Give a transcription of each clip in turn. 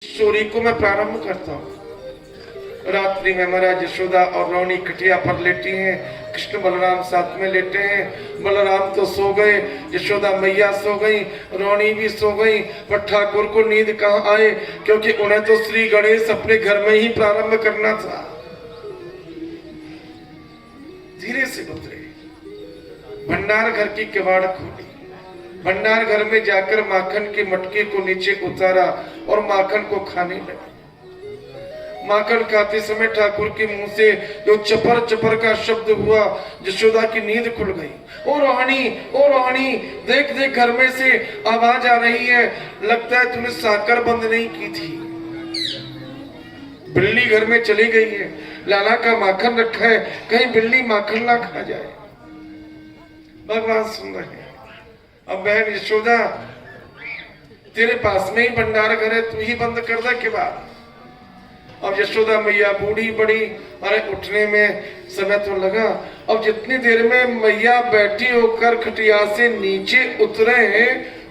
Story को मैं प्रारंभ करता हूँ। रात्रि में महाराज यशोदा और रोनी खटिया पर लेटी हैं, कृष्ण बलराम साथ में लेटे हैं। बलराम तो सो गए, यशोदा मैया सो गई, रोनी भी सो गई, पर ठाकुर को नींद कहाँ आए, क्योंकि उन्हें तो श्री गणेश अपने घर में ही प्रारंभ करना था। धीरे से उतरे, भंडार घर की किवाड़ खोली, भंडार घर में जाकर माखन के मटके को नीचे उतारा और माखन को खाने लगे। माखन खाते समय ठाकुर के मुंह से जो चपर चपर का शब्द हुआ, यशोदा की नींद खुल गई। ओ रोहिणी, देख देख घर में से आवाज आ रही है, लगता है तूने साकर बंद नहीं की थी। बिल्ली घर में चली गई है, लाला का माखन रखा है, कहीं बिल्ली माखन ना खा जाए। भगवान सुन रहे हैं। अब बहन यशोदा, तेरे पास में ही भंडार घर है, तू ही बंद कर दे के बाद। अब यशोदा मैया बूढ़ी बड़ी, अरे उठने में समय तो लगा। अब जितनी देर में मैया बैठी होकर खटिया से नीचे उतरे हैं,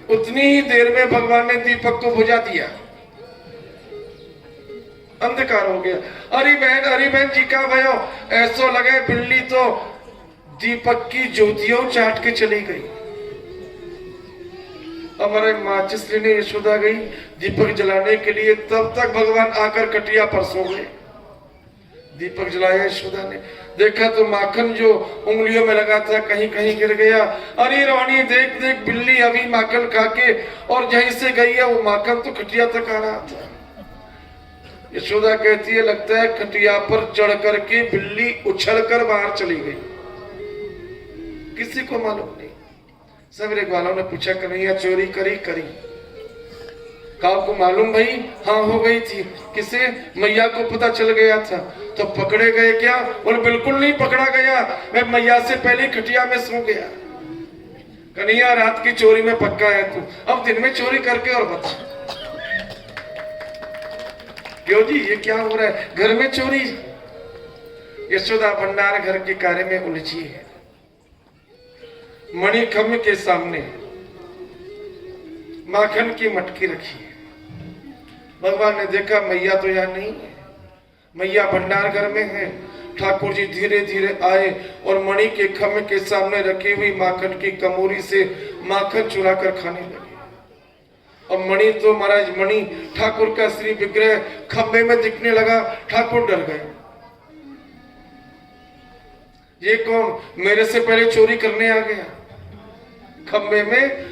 उतनी ही देर में भगवान ने दीपक को बुझा दिया। अंधकार हो गया। अरे बहन जी का भयो, ऐसो लगे बिल्ली तो दीपक की ज्योतियों चाट के चली गई। हमारे माचिस लेने यशोदा गई दीपक जलाने के लिए, तब तक भगवान आकर कटिया पर सो गए। दीपक जलाया यशोदा ने, देखा तो माखन जो उंगलियों में लगा था कहीं कहीं गिर गया। अरे रोहिणी, देख देख बिल्ली अभी माखन खा के और जहीं से गई है, वो माखन तो खटिया तक आ रहा था। यशोदा कहती है, लगता है खटिया पर चढ़ करके बिल्ली उछल कर बाहर चली गई, किसी को मालूम नहीं। सवेरे वालों ने पूछा, कन्हैया चोरी करी? काव को मालूम भाई? हाँ हो गई थी। किसे? मैया को पता चल गया था। तो पकड़े गए क्या? बोले बिल्कुल नहीं पकड़ा गया, मैं मैया से पहले खटिया में सो गया। कन्हैया रात की चोरी में पक्का है तू, अब दिन में चोरी करके और बच। क्यों जी, ये क्या हो रहा है? घर में चोरी? यशोदा भंडार घर के कार्य में उलझी है। मणिखम्भ के सामने माखन की मटकी रखी है। भगवान ने देखा मैया तो यहाँ नहीं है, मैया भंडार घर में है। ठाकुर जी धीरे धीरे आए और मणि के खम्भ के सामने रखी हुई माखन की कमोरी से माखन चुरा कर खाने लगे। और मणि तो महाराज, मणि ठाकुर का श्री विग्रह खम्भे में दिखने लगा। ठाकुर डर गए, ये कौन मेरे से पहले चोरी करने आ गया? खम्भे में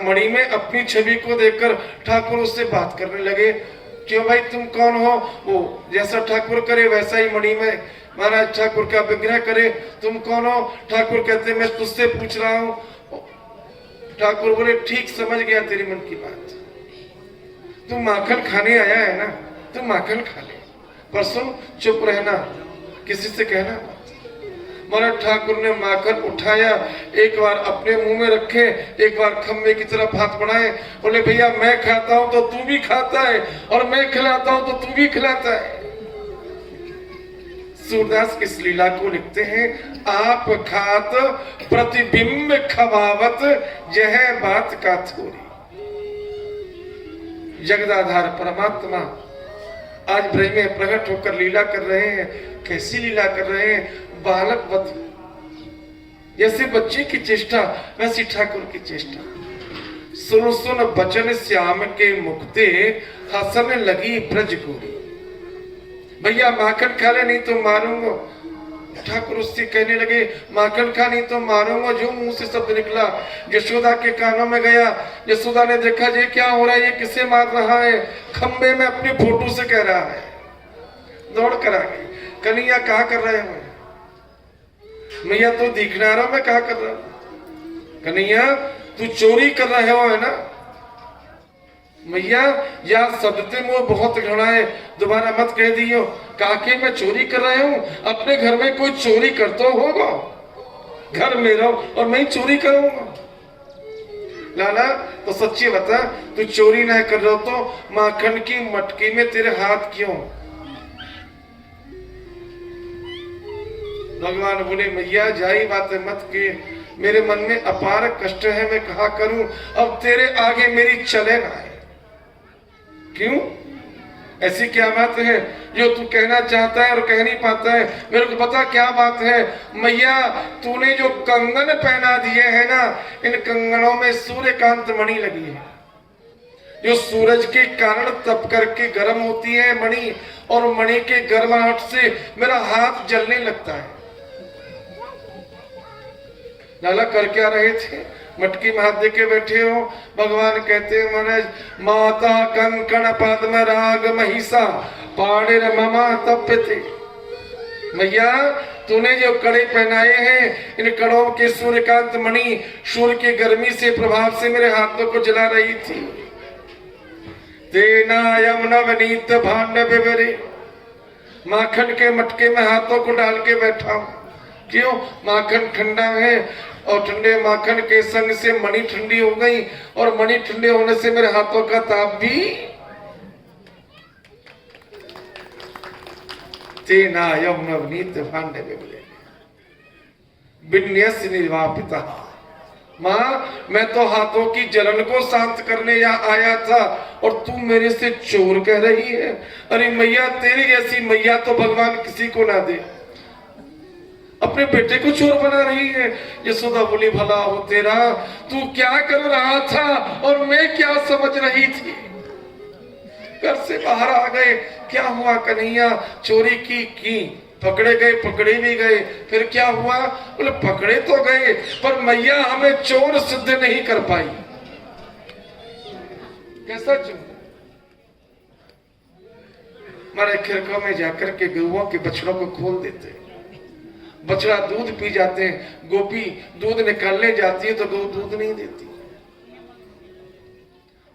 मणि में अपनी छवि को देखकर ठाकुर उससे बात करने लगे। क्यों भाई, तुम कौन हो? वो जैसा ठाकुर करे वैसा ही मणि में महाराज ठाकुर का विग्रह करे। तुम कौन हो? ठाकुर कहते, मैं तुझसे पूछ रहा हूँ। ठाकुर बोले, ठीक समझ गया तेरी मन की बात, तू माखन खाने आया है ना, तू माखन खा ले, पर सुन चुप रहना, किसी से कहना मत। महाराज ठाकुर ने माखन उठाया, एक बार अपने मुंह में रखे, एक बार खम्भे की तरफ हाथ बढ़ाए। बोले भैया, मैं खाता हूं तो तू भी खाता है, और मैं खिलाता हूं तो तू भी खिलाता है। सूरदास इस लीला को लिखते हैं, आप खात प्रतिबिंब खवावत, यह बात का थोड़ी। जगदाधार परमात्मा आज ब्रज में प्रकट होकर लीला कर रहे हैं। कैसी लीला कर रहे हैं? बालक वत, जैसे बच्चे की चेष्टा वैसी ठाकुर की चेष्टा। सुन सुन बचन श्याम के मुक्ते, हसन लगी ब्रज गोरी। भैया माखन खा ले, नहीं तो मारूंगा। ठाकुर उससे कहने लगे, माखन खा, नहीं तो मारूंगा। जो मुंह से शब्द निकला यशोदा के कानों में गया। यशोदा ने देखा, ये क्या हो रहा है, ये किसे मार रहा है? खंबे में अपनी फोटो से कह रहा है। दौड़ कर आ गई, कन्हैया क्या कर रहे हो? मैया तो दिखना रहा, मैं क्या कर रहा हूं? कन्हैया तू चोरी कर रहे हो है ना? मैया या शब्द मुंह बहुत घृणा है, दोबारा मत कह दियो। काके मैं चोरी कर रहे हूं? अपने घर में कोई चोरी करता होगा, घर मेरा और मैं चोरी करूंगा? लाला तो सच्ची बता, तू चोरी नहीं कर रहा तो माखन की मटकी में तेरे हाथ क्यों? भगवान बोले, मैया जाई बात मत के, मेरे मन में अपार कष्ट है, मैं कहा करूं, अब तेरे आगे मेरी चले ना है। क्यों? ऐसी क्या बात है जो तू कहना चाहता है और कह नहीं पाता है? मेरे को पता क्या बात है। मैया, तूने जो कंगन पहना दिए हैं ना, इन कंगनों में सूर्यकांत मणि लगी है, जो सूरज के कारण तप करके गर्म होती है मणि, और मणि के गर्माहट से मेरा हाथ जलने लगता है। लाला कर क्या रहे थे? मटकी में हाथ दे के बैठे हो। भगवान कहते हैं महाराज, माता कंकण पद्म राग महिषा पाड़े ममा तप्यते। मैया, तूने जो कड़े पहनाए हैं, इन कड़ों के सूर्यकांत मणि सूर्य की गर्मी से प्रभाव से मेरे हाथों को जला रही थी। तेनायम नवनीत भांड बिबरे, माखन के मटके में हाथों को डाल के बैठा हूं। क्यों? माखन ठंडा है और ठंडे माखन के संग से मणि ठंडी हो गई, और मणि ठंडे होने से मेरे हाथों का ताप भी। तेनायम नवनीत भांड बिबरे विन्यस निर्वापिता। माँ, मैं तो हाथों की जलन को शांत करने यहाँ आया था, और तू मेरे से चोर कह रही है? अरे मैया, तेरी जैसी मैया तो भगवान किसी को ना दे। अपने बेटे को चोर बना रही है। यशोदा बोली, भला हो तेरा, तू क्या कर रहा था और मैं क्या समझ रही थी? घर से बाहर आ गए, क्या हुआ कन्हैया? चोरी की, पकड़े गए, पकड़े भी गए, फिर क्या हुआ? बोले पकड़े तो गए, पर मैया हमें चोर सिद्ध नहीं कर पाई। कैसा चोर? हमारे खिड़कों में जाकर के गौओं के बछड़ों को खोल देते, बछड़ा दूध पी जाते हैं, गोपी दूध निकालने जाती है तो गौ दूध नहीं देती।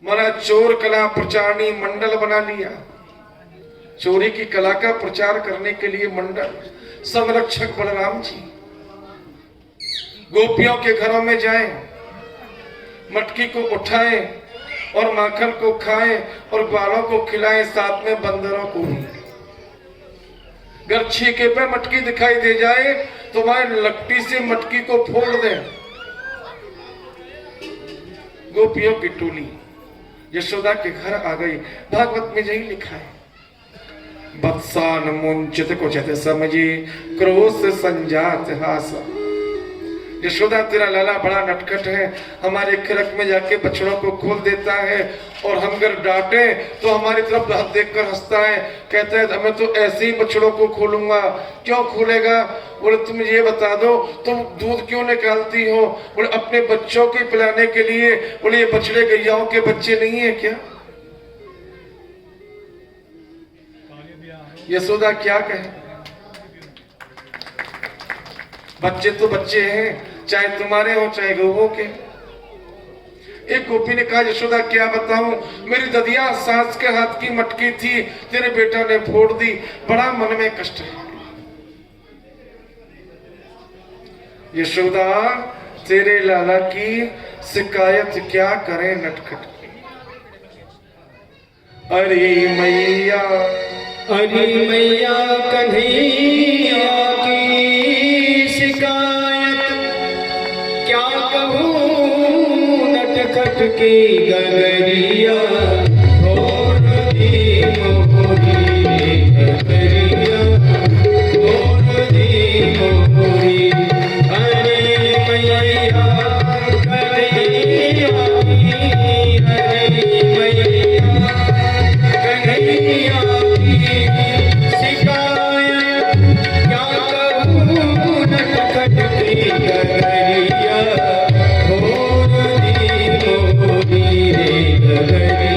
हमारा चोर कला प्रचारणी मंडल बना लिया। चोरी की कला का प्रचार करने के लिए मंडल, संरक्षक बलराम जी गोपियों के घरों में जाएं, मटकी को उठाएं और माखन को खाएं और ग्वालों को खिलाएं, साथ में बंदरों को भी। अगर छीके पे मटकी दिखाई दे जाए तो हमारे लकड़ी से मटकी को फोड़ दें। गोपियों की टोली यशोदा के घर आ गई। भागवत में यही लिखा है, बत्सान मुंचित को जते समझी क्रोध संजात हासा। यशोदा, तेरा लाला बड़ा नटखट है, हमारे खिड़क में जाके बछड़ों को खोल देता है, और हम अगर डांटे तो हमारी तरफ हाथ देखकर हंसता है, कहता है मैं तो ऐसे ही बछड़ों को खोलूंगा। क्यों खोलेगा? बोले तुम ये बता दो, तुम दूध क्यों निकालती हो? बोले अपने बच्चों के पिलाने के लिए। बोले ये बछड़े गैयाओं के बच्चे नहीं है क्या? यशोदा क्या कहे? बच्चे तो बच्चे हैं, चाहे तुम्हारे हो चाहे गौओं के। एक गोपी ने कहा, यशोदा क्या बताऊं, मेरी ददिया सास के हाथ की मटकी थी, तेरे बेटा ने फोड़ दी, बड़ा मन में कष्ट है। यशोदा, तेरे लाला की शिकायत क्या करें नटखट की। अरे मैया, अरे मैया, कन्हैया की शिकायत क्या कहूँ, नटखट की गगरिया छोड़ दी मोरी, गगरिया छोड़ दी मोरी। अरे मैया, कन्हैया की, अरे मैया, कन्हैया शिकायत क्या कहूँ, नटखट की गगरिया छोड़ दी मोरी रे गगरिया।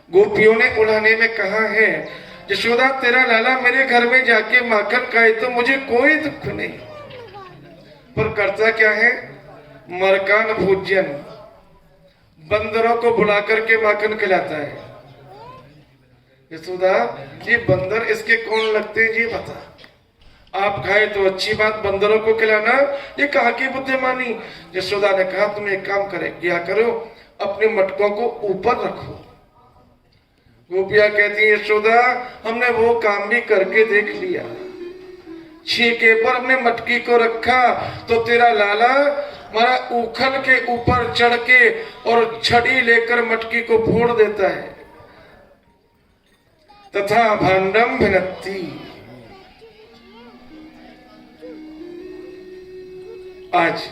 गोपियों ने उड़ाने में कहा है, यशोदा तेरा लाला मेरे घर में जाके माखन खाए तो मुझे कोई दुख नहीं, पर करता क्या है, मरकान भोजन, बंदरों को बुला करके माखन खिलाता है। यशोदा ये बंदर इसके कौन लगते हैं जी बता, आप खाए तो अच्छी बात, बंदरों को खिलाना ये कहाँ की बुद्धिमानी। यशोदा ने कहा तुम एक काम करे क्या करो, अपने मटकों को ऊपर रखो। गोपियां कहती है यशोदा हमने वो काम भी करके देख लिया, छीके पर हमने मटकी को रखा तो तेरा लाला हमारा उखल के ऊपर चढ़ के और छड़ी लेकर मटकी को फोड़ देता है। तथा भांडम भिनत्ती, आज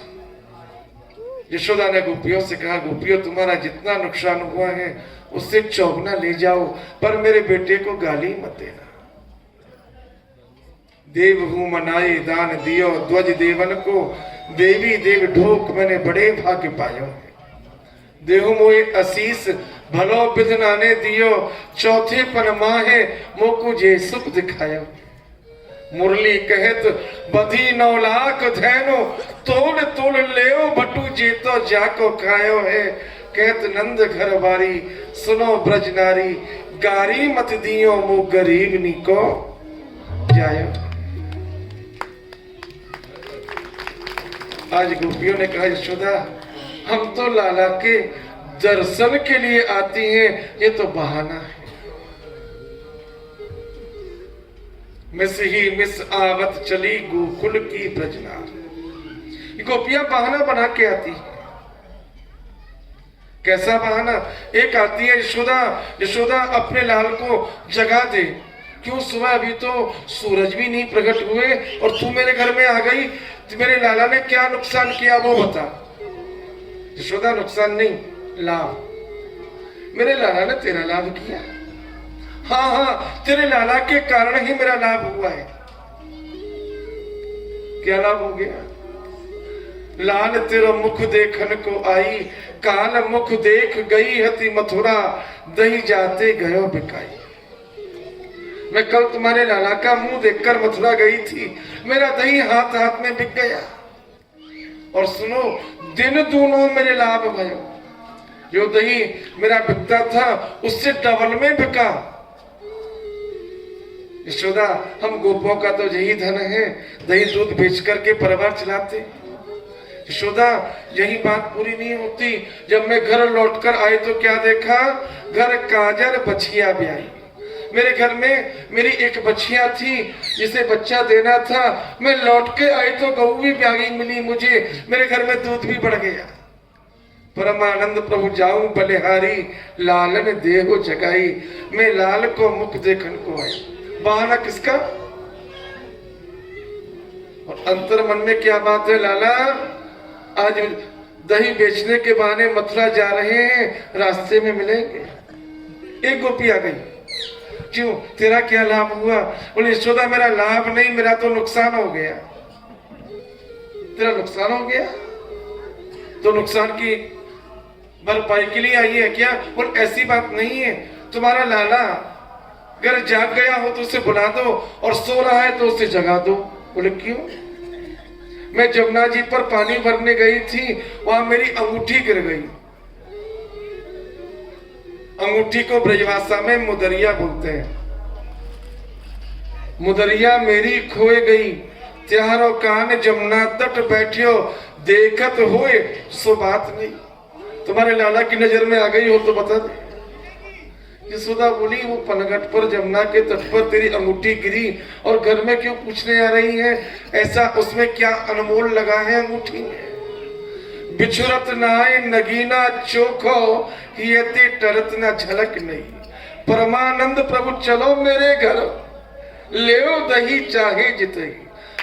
यशोदा ने गोपियों से कहा गोपियों तुम्हारा जितना नुकसान हुआ है उससे चौगुना ले जाओ, पर मेरे बेटे को गाली मत देना। देव हूं मनाए दान दियो ध्वज देवन को, देवी देव ढोक मैंने बड़े भाग्य पायो है। देहु मोए असीस भलो बिधनाने दियो, चौथे पर माहे मोकु जे सुख दिखायो। मुरली कहत बधी 9 लाख धैनो, तोल तोल लेओ भटू जेतो जाको खायो है। कहत नंद घर बारी सुनो ब्रज नारी, गारी मत दियो मो गरीब निको जायो। आज गोपियों ने कहा यशोदा हम तो लाला के दर्शन के लिए आती हैं, ये तो बहाना है। मिस ही मिस आवत चली गोकुल की ब्रजनार, गोपियां बहाना बना के आती है। कैसा बहाना, एक आती है यशोदा, यशोदा अपने लाल को जगा दे, क्यों सुबह अभी तो सूरज भी नहीं प्रकट हुए और तू मेरे घर में आ गई, तो मेरे लाला ने क्या नुकसान किया वो बता। यशोदा नुकसान नहीं लाभ, मेरे लाला ने तेरा लाभ किया। हाँ हाँ, तेरे लाला के कारण ही मेरा लाभ हुआ है। क्या लाभ हो गया? लाल तेरा मुख देखन को आई, काल मुख देख गई हती मथुरा, दही जाते गयो बिकाई। मैं कल तुम्हारे लाला का मुंह देखकर मथुरा गई थी, मेरा दही हाथ हाथ में बिक गया। और सुनो, दिन दोनों मेरे लाभ भयो। जो दही मेरा बिकता था उससे डबल में बिका। यशोदा, हम गोपों का तो यही धन है, दही दूध बेच करके परिवार चलाते। यशोदा, यही बात पूरी नहीं होती। जब मैं घर लौटकर आई तो क्या देखा? घर काजर बछिया ब्याई। मेरे घर में मेरी एक बछिया थी जिसे बच्चा देना था। मैं लौट के आई तो गऊ भी ब्याई मिली मुझे, मेरे घर में दूध भी बढ़ गया। परमानंद प्रभु जाऊं बलिहारी, लालन देहो जगाई। मैं लाल को मुख देखन को आई। बहाना किसका? और अंतर मन में क्या बात है? लाला आज दही बेचने के बहाने मथुरा जा रहे हैं, रास्ते में मिलेंगे। एक गोपी आ गई। क्यों, तेरा क्या लाभ हुआ? बोले यशोदा, मेरा लाभ नहीं, मेरा तो नुकसान हो गया। तेरा नुकसान हो गया तो नुकसान की भरपाई के लिए आई है क्या? बोल ऐसी बात नहीं है। तुम्हारा लाला अगर जाग गया हो तो उसे बुला दो, और सो रहा है तो उसे जगा दो। बोले क्यों? मैं जमुना जी पर पानी भरने गई थी, वहां मेरी अंगूठी गिर गई। अंगूठी को ब्रजभाषा में मुदरिया बोलते हैं। मुदरिया मेरी खोए गई, त्यारो कान जमुना तट बैठियो, देखत होए सो बात नहीं। तुम्हारे लाला की नजर में आ गई हो तो बता दे। यशोदा बोली, वो पनघट पर जमुना के तट पर तेरी अंगूठी गिरी और घर में क्यों पूछने आ रही है? ऐसा उसमें क्या अनमोल लगा है अंगूठी में? बिछुरत नाय नगीना चोखो, ये टरत ना झलक नहीं। परमानंद प्रभु चलो मेरे घर, लेओ दही चाहे जितई।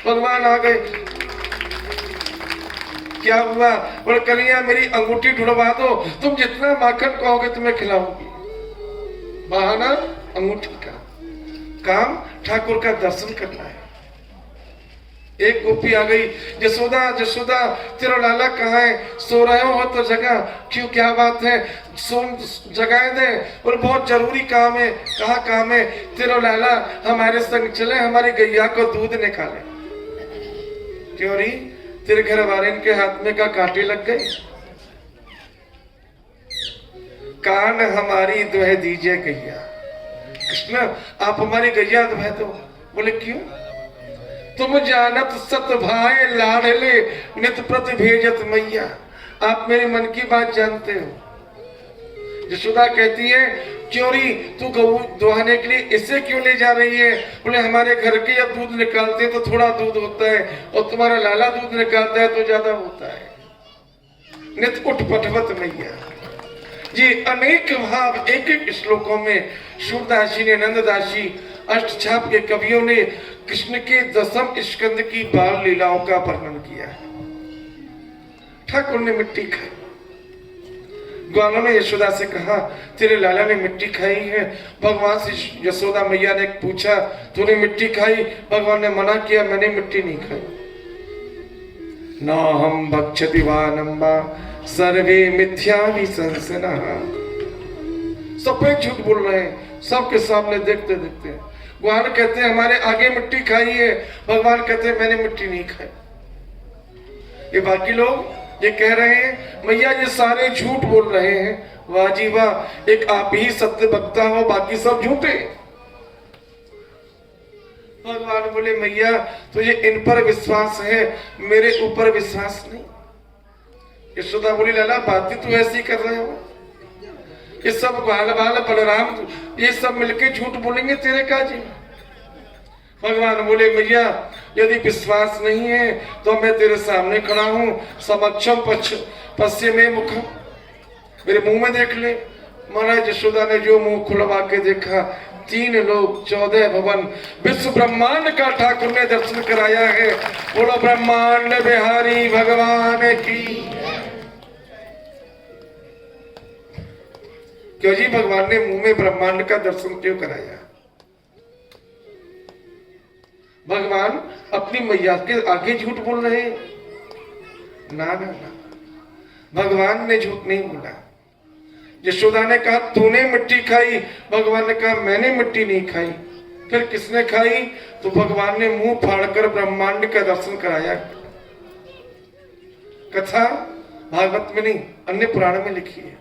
भगवान आ गए। क्या हुआ? बोले कन्हैया, मेरी अंगूठी ढूंढवा दो, तुम जितना माखन कहोगे तुम्हें खिलाऊंगी। बहाना अंगूठी का, काम ठाकुर का दर्शन करना है। एक गोपी आ गई। यशोदा, यशोदा, तेरा लाला कहाँ है? सो रहे हो तो जगा। क्यों, क्या बात है? सोन जगाए दे। और बहुत जरूरी काम है। कहाँ काम है? तेरा लाला हमारे संग चले, हमारी गैया को दूध निकाले। क्यों री? तेरे घर वाले के हाथ में का कांटे लग गए? कान हमारी दुह दीजिए गैया। कृष्ण, आप हमारी गैया दुह दो। बोले क्यों? तुम जानत सत भाई लाडले, नित प्रति भेजत मैया। आप मेरे मन की बात जानते हो। यशोदा कहती है, क्यों री, तू गऊ दुहाने के लिए इसे क्यों ले जा रही है? बोले हमारे घर के या दूध निकालते तो थोड़ा दूध होता है, और तुम्हारा लाला दूध निकालता है तो ज्यादा होता है। नित उठ पठवत मैया। ये अनेक भाव एक एक श्लोकों में सूरदासी ने, नंददासी, अष्टछाप के कवियों ने कृष्ण के दसम स्कंद की बाल लीलाओं का वर्णन किया है। ठाकुर ने मिट्टी खाई। ग्वालों ने यशोदा से कहा, तेरे लाला ने मिट्टी खाई है। भगवान से यशोदा मैया ने पूछा, तूने मिट्टी खाई? भगवान ने मना किया, मैंने मिट्टी नहीं खाई। न हम भक्षति वानम्बा सर्वे मिथ्या विसंसना। सब पे झूठ बोल रहे हैं, सबके सामने देखते देखते। भगवान कहते हैं हमारे आगे मिट्टी खाई है, भगवान कहते हैं मैंने मिट्टी नहीं खाई। ये बाकी लोग ये कह रहे हैं मैया ये सारे झूठ बोल रहे हैं। वाह जी वाह, एक आप ही सत्य वक्ता हो, बाकी सब झूठे। भगवान बोले मैया तुझे इन पर विश्वास है, मेरे ऊपर विश्वास नहीं। यशोदा बोली लाला बातें तू ऐसी कर रहे हो, ये सब बाल बाल बलराम ये सब मिलके झूठ बोलेंगे तेरे काजी। भगवान बोले मैया यदि विश्वास नहीं है तो मैं तेरे सामने खड़ा हूं, समक्षम पश्चिम में मुखम, मेरे मुंह में देख ले। महाराज यशोदा ने जो मुंह खुलवा के देखा, 3 लोग 14 भवन विश्व ब्रह्मांड का ठाकुर ने दर्शन कराया है। बोलो ब्रह्मांड बिहारी भगवान की। क्यों जी भगवान ने मुंह में ब्रह्मांड का दर्शन क्यों कराया? भगवान अपनी मैया के आगे झूठ बोल रहे हैं? ना ना ना, भगवान ने झूठ नहीं बोला। यशोदा ने कहा तूने मिट्टी खाई, भगवान ने कहा मैंने मिट्टी नहीं खाई। फिर किसने खाई? तो भगवान ने मुंह फाड़कर ब्रह्मांड का दर्शन कराया। कथा भागवत में नहीं, अन्य पुराण में लिखी है।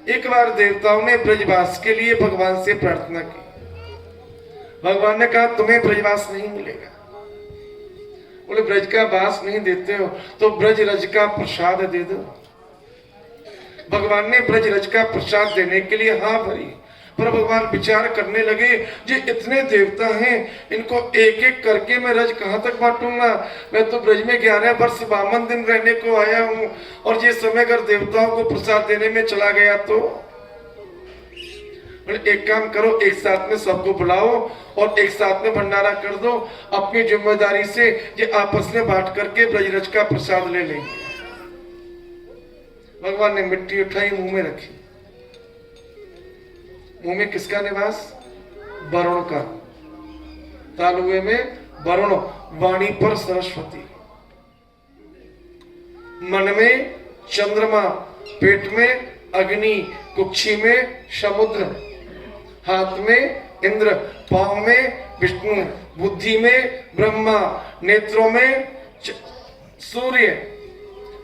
एक बार देवताओं ने ब्रजवास के लिए भगवान से प्रार्थना की। भगवान ने कहा तुम्हें ब्रजवास नहीं मिलेगा। बोले ब्रज का वास नहीं देते हो तो ब्रज रज का प्रसाद दे दो। भगवान ने ब्रज रज का प्रसाद देने के लिए हाँ भरी, पर भगवान विचार करने लगे जो इतने देवता हैं इनको एक एक करके मैं रज कहां तक बांटूंगा? मैं तो ब्रज में 11 वर्ष 52 दिन रहने को आया हूं, और ये समय अगर देवताओं को प्रसाद देने में चला गया तो एक काम करो, एक साथ में सबको बुलाओ और एक साथ में भंडारा कर दो। अपनी जिम्मेदारी से ये आपस में बांट करके ब्रजरज का प्रसाद ले लेंगे। भगवान ने मिट्टी उठाई, मुंह में रखी। मुंह में किसका निवास? वरुण का। तालुए में वरुण, वाणी पर सरस्वती, मन में चंद्रमा, पेट में अग्नि, कुक्षी में समुद्र, हाथ में इंद्र, पांव में विष्णु, बुद्धि में ब्रह्मा, नेत्रों में सूर्य,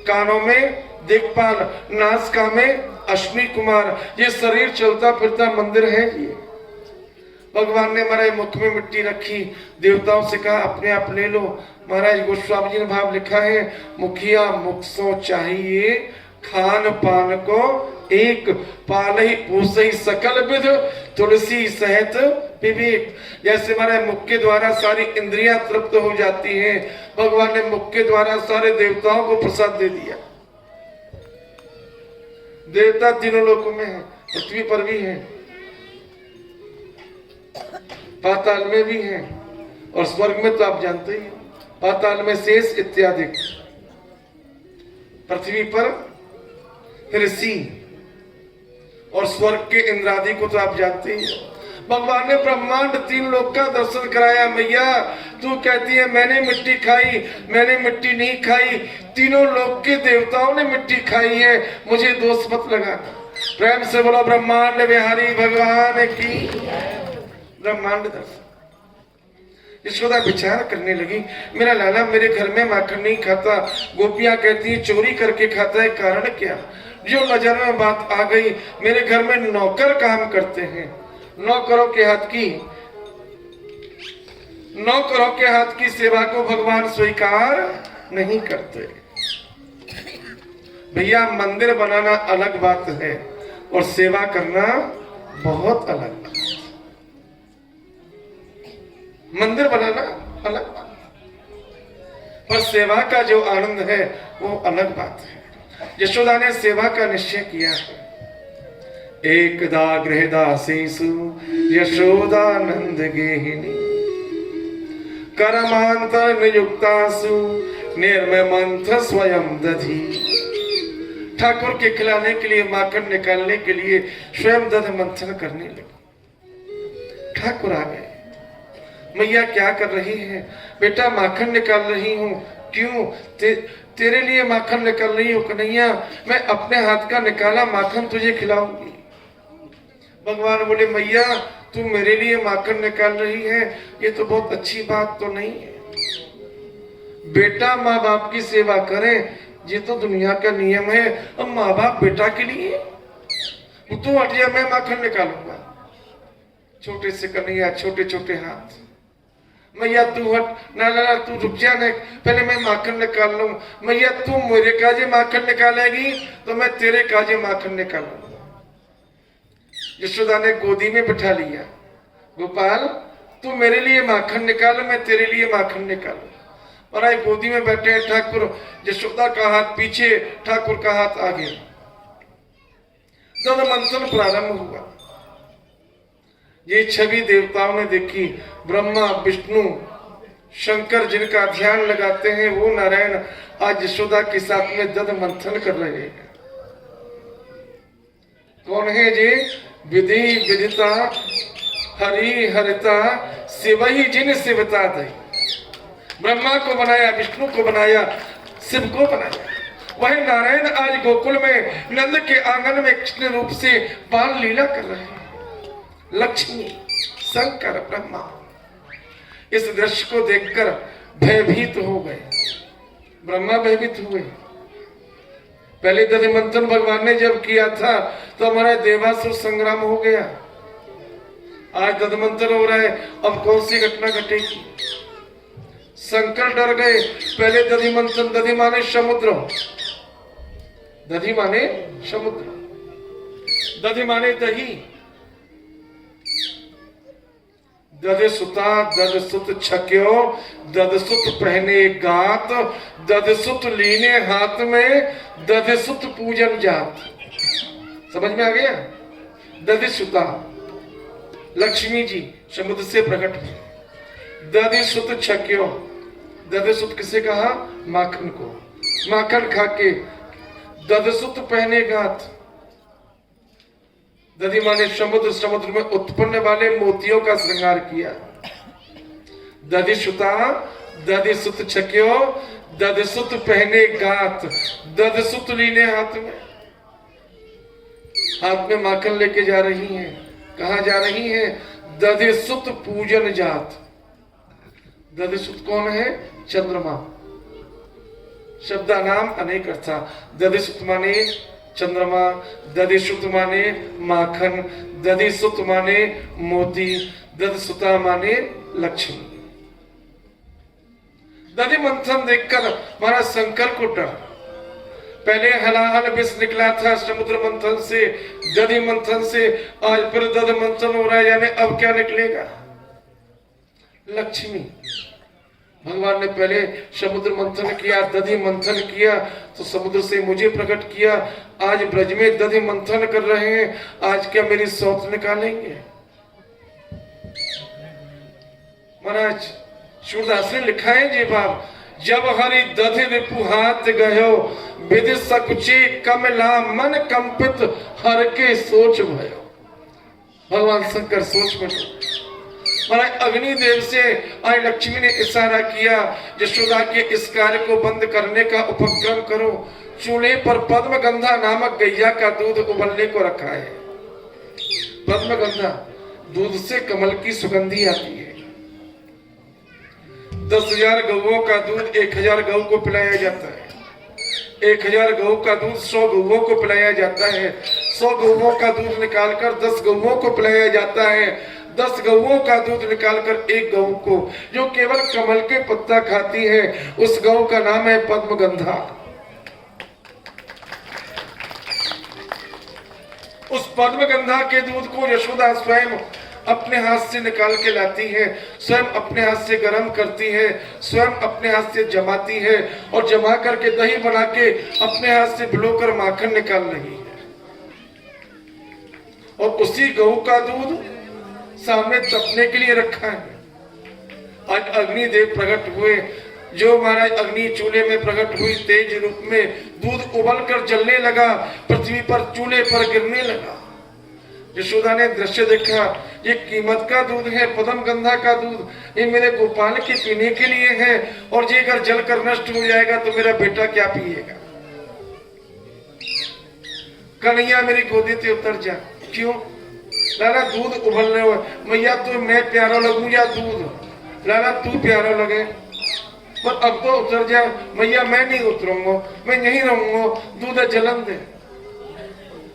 कानों में दिक्पाल, नासिका में अश्विनी कुमार। ये शरीर चलता फिरता मंदिर है ये। भगवान ने महाराज मुख में मिट्टी रखी, देवताओं से कहा अपने आप ले लो। महाराज गोस्वामी जी ने भाव लिखा है, मुखिया मुख सो चाहिए, खान पान को एक, पालही पोसई सकल विध, तुलसी सहित विवेक। जैसे हमारे मुख के द्वारा सारी इंद्रियां तृप्त हो जाती हैं, भगवान ने मुख के द्वारा सारे देवताओं को प्रसाद दे दिया। देवता तीनों लोकों में है, पृथ्वी पर भी है, पाताल में भी है, और स्वर्ग में तो आप जानते ही, पाताल में शेष इत्यादि, पृथ्वी पर ऋषि, और स्वर्ग के इंद्रादि को तो आप जानते ही। भगवान ने ब्रह्मांड 3 लोक का दर्शन कराया। मैया तू कहती है मैंने मिट्टी खाई, मैंने मिट्टी नहीं खाई, तीनों लोक के देवताओं ने मिट्टी खाई है, मुझे दोष मत लगाना। प्रेम से बोलो ब्रह्मांड बिहारी भगवान की। ब्रह्मांड दर्शन। यशोदा विचार करने लगी, मेरा लाला मेरे घर में माखन नहीं खाता, गोपियां कहती है चोरी करके खाता है, कारण क्या? जो नजर में बात आ गई, मेरे घर में नौकर काम करते हैं, नौकरों के हाथ की सेवा को भगवान स्वीकार नहीं करते। भैया मंदिर बनाना अलग बात है और सेवा करना बहुत अलग बात है। मंदिर बनाना अलग बात है, पर सेवा का जो आनंद है वो अलग बात है। यशोदा ने सेवा का निश्चय किया है। एकदा गृहदासेषु यशोदानंद गेहिनी, करमांतर नियुक्तासु निर्मय मंत्र स्वयं दधी। ठाकुर के खिलाने के लिए, माखन निकालने के लिए स्वयं दध मंथन करने लगे। ठाकुर आ गए। मैया क्या कर रही है? बेटा माखन निकाल रही हूँ। क्यों? तेरे लिए माखन निकाल रही हूँ कन्हैया, मैं अपने हाथ का निकाला माखन तुझे खिलाऊंगी। भगवान बोले मैया तू मेरे लिए माखन निकाल रही है, ये तो बहुत अच्छी बात तो नहीं है। बेटा माँ बाप की सेवा करे, ये तो दुनिया का नियम है। अब माँ बाप बेटा के लिए, तू हट जा मैं माखन निकालूंगा। छोटे से कन्हैया, छोटे छोटे हाथ। मैया तू हट, ना ना तू रुक जा, ना पहले मैं माखन निकाल लूं। मैया तू मेरे काजे माखन निकालेगी तो मैं तेरे काजे माखन निकालूंगा। यशोदा ने गोदी में बिठा लिया, गोपाल तू मेरे लिए माखन निकाल, मैं तेरे लिए माखन निकालू। और आए गोदी में बैठे हैं ठाकुर, यशोदा का हाथ पीछे, ठाकुर का हाथ आगे। दध मंथन प्रारंभ हुआ। ये छवि देवताओं ने देखी। ब्रह्मा विष्णु शंकर जिनका ध्यान लगाते हैं वो नारायण आज यशोदा के साथ में दध मंथन कर रहे हैं। कौन है जी? विधि विदिता हरि हरिता शिव ही जिन शिवता दई। ब्रह्मा को बनाया, विष्णु को बनाया, शिव को बनाया। वही नारायण आज गोकुल में नंद के आंगन में कृष्ण रूप से बाल लीला कर रहे हैं। लक्ष्मी, शंकर, ब्रह्मा इस दृश्य को देखकर भयभीत हो गए। ब्रह्मा भयभीत हुए। पहले दधि मंथन भगवान ने जब किया था तो हमारा देवासुर संग्राम हो गया। आज दधि मंथन हो रहा है, अब कौन सी घटना घटेगी? शंकर डर गए। पहले दधि मंथन, दधि माने समुद्र, दधि माने समुद्र, दधि माने दही। दध सुता दध सुत छक्यो, दध सुत पहने गात, दध सुत लीने हाथ में, दध सुत पूजन जात। समझ में आ गया? दध सुता लक्ष्मी जी समुद्र से प्रकट हुए। दध सुत छक्यो, दध सुत किसे कहा? माखन को। माखन खाके दध सुत पहने गात। दधि माने समुद्र, समुद्र में उत्पन्न वाले मोतियों का श्रृंगार किया। दधि सुता दधि सुत छक्यो, दध सुत पहने गात, दध सुत लीने हाथ में। हाथ में माखन लेके जा रही हैं। कहा जा रही हैं? दधि सुत पूजन जात। दधि सुत कौन है? चंद्रमा। शब्दा नाम अनेक अर्था। दधि सुत माने चंद्रमा, दधि सुत माने माखन, दधि सुत माने मोती, दधि सुता माने लक्ष्मी। दधि मंथन देखकर महाराज शंकर को डर। पहले हलाहल विष निकला था समुद्र मंथन से, दधि मंथन से, आज फिर दध मंथन हो रहा है, यानी अब क्या निकलेगा? लक्ष्मी। भगवान ने पहले समुद्र मंथन किया, दधि मंथन किया तो समुद्र से मुझे प्रकट किया। आज ब्रज में दधि मंथन कर रहे हैं, आज क्या मेरी सौत निकालेंगे? महाराज सूरदास ने लिखा है जी बाब, जब हरि दधि रिपु हाथ गयो, विधि सकुचे कमला मन कंपित हर के सोच भयो। भगवान शंकर सोच में महाराज अग्निदेव से आज लक्ष्मी ने इशारा किया, यशोदा के इस कार्य को बंद करने का उपक्रम करो। चूल्हे पर पद्मगंधा नामक गैया का दूध उबलने को रखा है। पद्मगंधा दूध से कमल की सुगंधी आती है। 10,000 गौओं का दूध 1,000 गौ को पिलाया जाता है। 1,000 गौ का दूध 100 गौओं को पिलाया जाता है। 100 गौओं का दूध निकालकर 10 गौओं को पिलाया जाता है। 10 गौओं का दूध निकालकर एक गौ को, जो केवल कमल के पत्ता खाती है, उस गौ का नाम है पद्मगंधा। उस पद्मगंधा के दूध को यशोदा स्वयं अपने हाथ से निकाल के लाती है, स्वयं अपने हाथ से गर्म करती है, स्वयं अपने हाथ से जमाती है और जमा करके दही बना के अपने हाथ से भिगोकर माखन निकाल रही है। और उसी गौ का दूध सामने तपने के लिए रखा है। आज अग्निदेव प्रकट हुए। जो महाराज अग्नि चूल्हे में प्रकट हुई, तेज रूप में दूध उबलकर जलने लगा, पृथ्वी पर चूल्हे पर गिरने लगा। यशोदा ने दृश्य देखा, ये कीमत का दूध है, पद्मगंधा का दूध, ये मेरे गोपाल के पीने के लिए है, और ये अगर जलकर नष्ट हो जाएगा तो मेरा बेटा क्या पिएगा? कन्हैया मेरी गोदी से उतर जा। क्यों? लाला दूध उबल रहे हो, मैया तो मैं प्यारा लगूं या दूध? लाला तू प्यारा लगे, पर अब तो उतर जा। मैया मैं नहीं उतरूंगा, मैं यहीं रहूंगा, दूध जलन दे।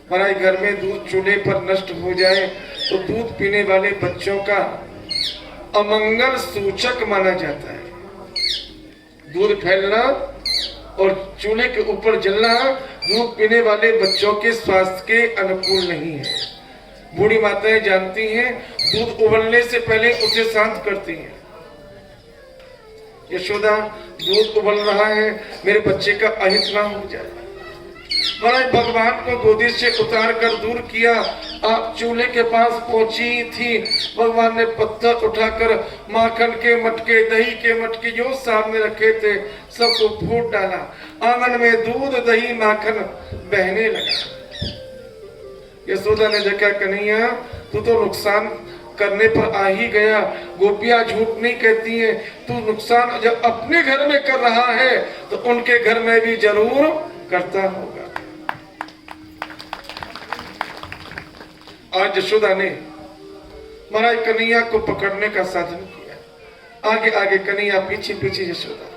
हमारे घर में दूध चूल्हे पर नष्ट हो जाए तो दूध पीने वाले बच्चों का अमंगल सूचक माना जाता है। दूध फैलना और चूल्हे के ऊपर जलना दूध पीने वाले बच्चों के स्वास्थ्य के अनुकूल नहीं है। बूढ़ी माताएं जानती हैं, दूध उबलने से पहले उसे शांत करती हैं। यशोदा दूध उबल रहा है, मेरे बच्चे का अहित ना हो जाए। महाराज भगवान को गोदी से उतार कर दूर किया। आप चूल्हे के पास पहुंची थी, भगवान ने पत्थर उठाकर माखन के मटके, दही के मटके जो सामने रखे थे सबको फूट डाला। आंगन में दूध दही माखन बहने लगा। यशोदा ने जगह कन्हैया तू तो नुकसान करने पर आ ही गया, गोपियां झूठ नहीं कहती हैं, तू नुकसान जब अपने घर में कर रहा है तो उनके घर में भी जरूर करता होगा। आज यशोदा ने महाराज कन्हैया को पकड़ने का साधन किया, आगे आगे कन्हैया पीछे पीछे यशोदा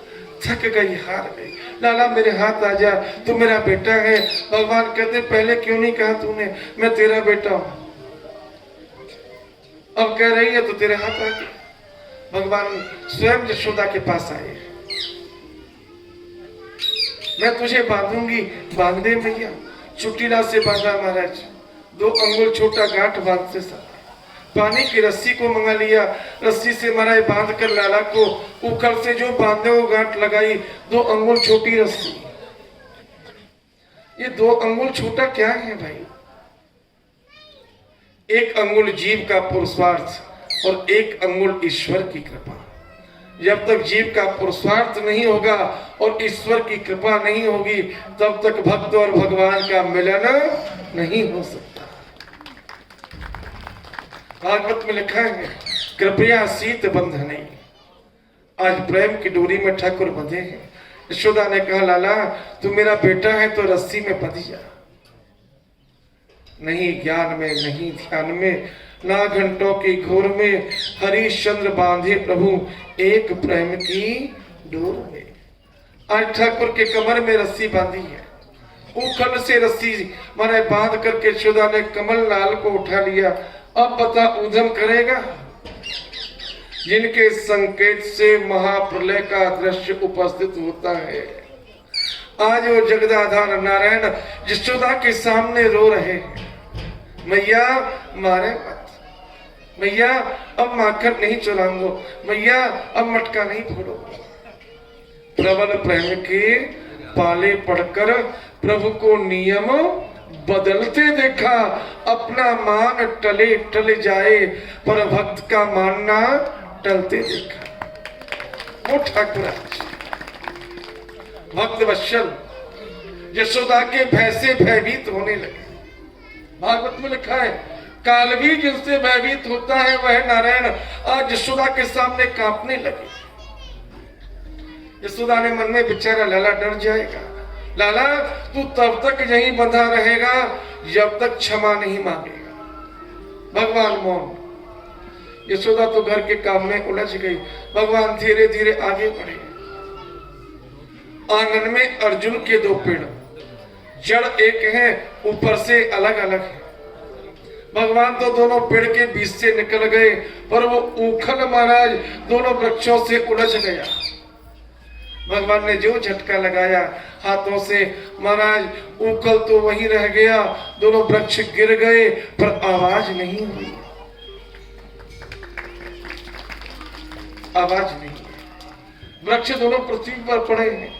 थक गई, हार गई। लाला मेरे हाथ आ जा, तू मेरा बेटा है। भगवान कहते पहले क्यों नहीं कहा तूने मैं तेरा बेटा हूं, अब कह रही है तो तेरे हाथ आ गया। भगवान स्वयं यशोदा के पास आए, मैं तुझे बांधूंगी, बांध दे मैया। चुटिला से बांधा महाराज, 2 अंगुल छोटा गांठ बांधते साथ पानी की रस्सी को मंगा लिया, रस्सी से महाराज बांध कर लाला को उखल से जो बांधे वो गांठ लगाई, 2 अंगुल छोटी रस्सी। ये 2 अंगुल छोटा क्या है भाई? 1 अंगुल जीव का पुरुषार्थ और 1 अंगुल ईश्वर की कृपा। जब तक जीव का पुरुषार्थ नहीं होगा और ईश्वर की कृपा नहीं होगी तब तक भक्त और भगवान का मिलन नहीं हो सकता। भागवत में लिखा है कृपया शीत बंधने, आज प्रेम की डोरी में ठाकुर बंधे हैं। यशोदा ने कहा लाला तू मेरा बेटा है तो रस्सी में बंध जा। नहीं ज्ञान में नहीं ध्यान में ना घंटों की घोर में हरिश्चंद्र बांधे प्रभु एक प्रेम की डोर में। आज ठाकुर के कमर में रस्सी बांधी है, उखल से रस्सी माने बांध करके यशोदा ने कमल लाल को उठा लिया। अब बता उद्यम करेगा? जिनके संकेत से महाप्रलय का दृश्य उपस्थित होता है। आज वो जगदाधार नारायण यशोदा के सामने रो रहे हैं, मैया मारे मत, मैया अब माखन नहीं चुराऊंगो, मैया अब मटका नहीं फोड़ूंगा। प्रबल प्रेम के पाले पड़कर प्रभु को नियम बदलते देखा, अपना मान टले टल जाए पर भक्त का मानना टलते देखा। वो ठाकुर भक्त वत्सल यशोदा के भय से भयभीत होने लगे। भागवत में लिखा है काल भी जिनसे भयभीत होता है वह नारायण आज यशोदा के सामने कांपने लगे। यशोदा ने मन में विचारा लाला डर जाएगा, लाला तू तब तक यहीं बंधा रहेगा जब तक क्षमा नहीं मांगेगा। भगवान मौन। यशोदा तो घर के काम में उलझ गई। भगवान धीरे धीरे आगे बढ़े। आंगन में अर्जुन के 2 पेड़, जड़ एक है ऊपर से अलग अलग है। भगवान तो दोनों पेड़ के बीच से निकल गए पर वो उखल महाराज दोनों वृक्षों से उलझ गया। भगवान ने जो झटका लगाया हाथों से महाराज उखल तो वहीं रह गया, दोनों वृक्ष गिर गए पर आवाज नहीं हुई, आवाज नहीं। वृक्ष दोनों पृथ्वी पर पड़े हैं।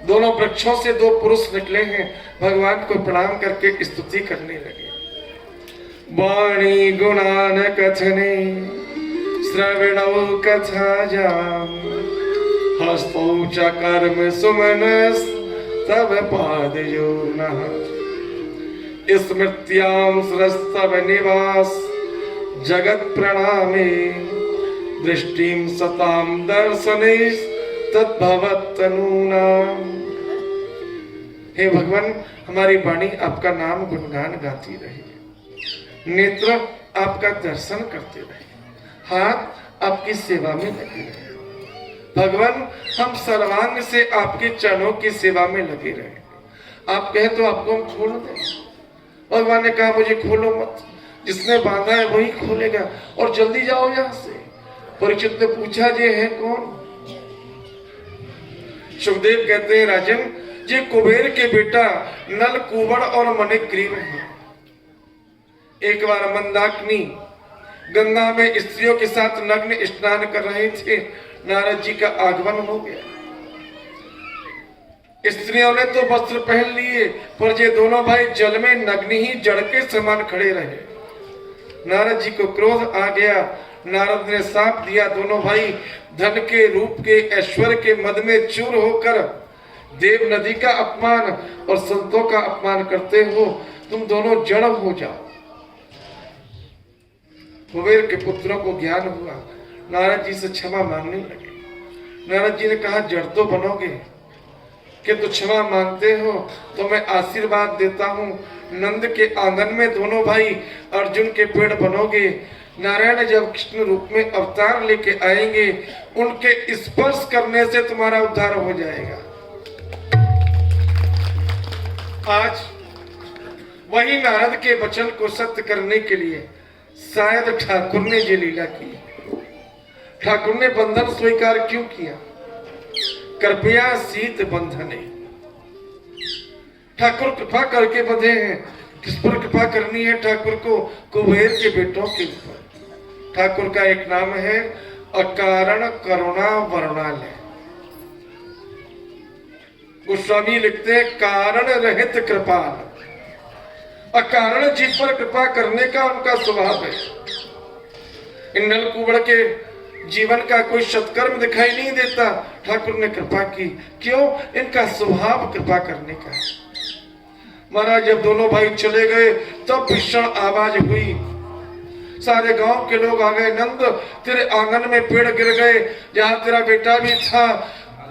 दोनों वृक्षों से 2 पुरुष निकले हैं, भगवान को प्रणाम करके स्तुति करने लगे। वाणी गुणान कथने श्रवणौ कथा जाम हस्तौ च कर्म सुमनस तव पादयोर्नः स्मृत्यां सरस्तव निवास जगत प्रणामे दृष्टिं सतां दर्शनेस तद्भवत्तनूनाम। हे भगवान हमारी वाणी आपका नाम गुणगान गाती रहे, नेत्र आपका दर्शन करते रहे, हाथ आपकी सेवा में लगे रहे। भगवान हम सर्वांग से आपके चरणों की सेवा में लगे रहे। आप कहे तो आपको हम खोल दें। भगवान ने कहा मुझे खोलो मत, जिसने बांधा है वही खोलेगा और जल्दी जाओ यहाँ से। परीक्षित ने पूछा ये है कौन? सुखदेव कहते हैं राजन ये कुबेर के बेटा नल कुबड़ और मणिग्रीव है। एक बार मंदाकिनी गंगा में स्त्रियों के साथ नग्न स्नान कर रहे थे, नारद जी का आगमन हो गया। स्त्रियों ने तो वस्त्र पहन लिए पर ये दोनों भाई जल में नग्न ही जड़ के समान खड़े रहे। नारद जी को क्रोध आ गया। नारद ने साप दिया दोनों भाई धन के रूप के ऐश्वर्य के मद में चूर होकर देव नदी का अपमान और संतों का अपमान करते हो तुम दोनों जड़ हो जाओ। कुबेर के पुत्रों को ज्ञान हुआ, नारद जी से क्षमा मांगने लगे। नारद जी ने कहा, जड़ तो बनोगे कि तो क्षमा मांगते हो तो मैं आशीर्वाद देता हूँ, नंद के आंगन में दोनों भाई अर्जुन के पेड़ बनोगे। नारायण जब कृष्ण रूप में अवतार लेके आएंगे, उनके स्पर्श करने से तुम्हारा उद्धार हो जाएगा। आज वही नारद के वचन को सत्य करने के लिए शायद ठाकुर ने ये लीला की। ठाकुर ने बंधन स्वीकार क्यों किया? कृपया शीत बंधने। ठाकुर कृपा करके बंधे हैं। किस पर कृपा करनी है ठाकुर को? कुबेर के बेटों के ऊपर। ठाकुर का एक नाम है अकारण करुणा वर्णालय। गोस्वामी लिखते हैं, कारण रहित कृपाल। अकारण जीव पर कृपा करने का उनका स्वभाव है। इन नल कुबड़ के जीवन का कोई सत्कर्म दिखाई नहीं देता। ठाकुर ने कृपा की, क्यों? इनका स्वभाव कृपा करने का। महाराज जब दोनों भाई चले गए तब भीषण आवाज हुई, सारे गांव के लोग आ गए। नंद, तेरे आंगन में पेड़ गिर गए, जहां तेरा बेटा भी था।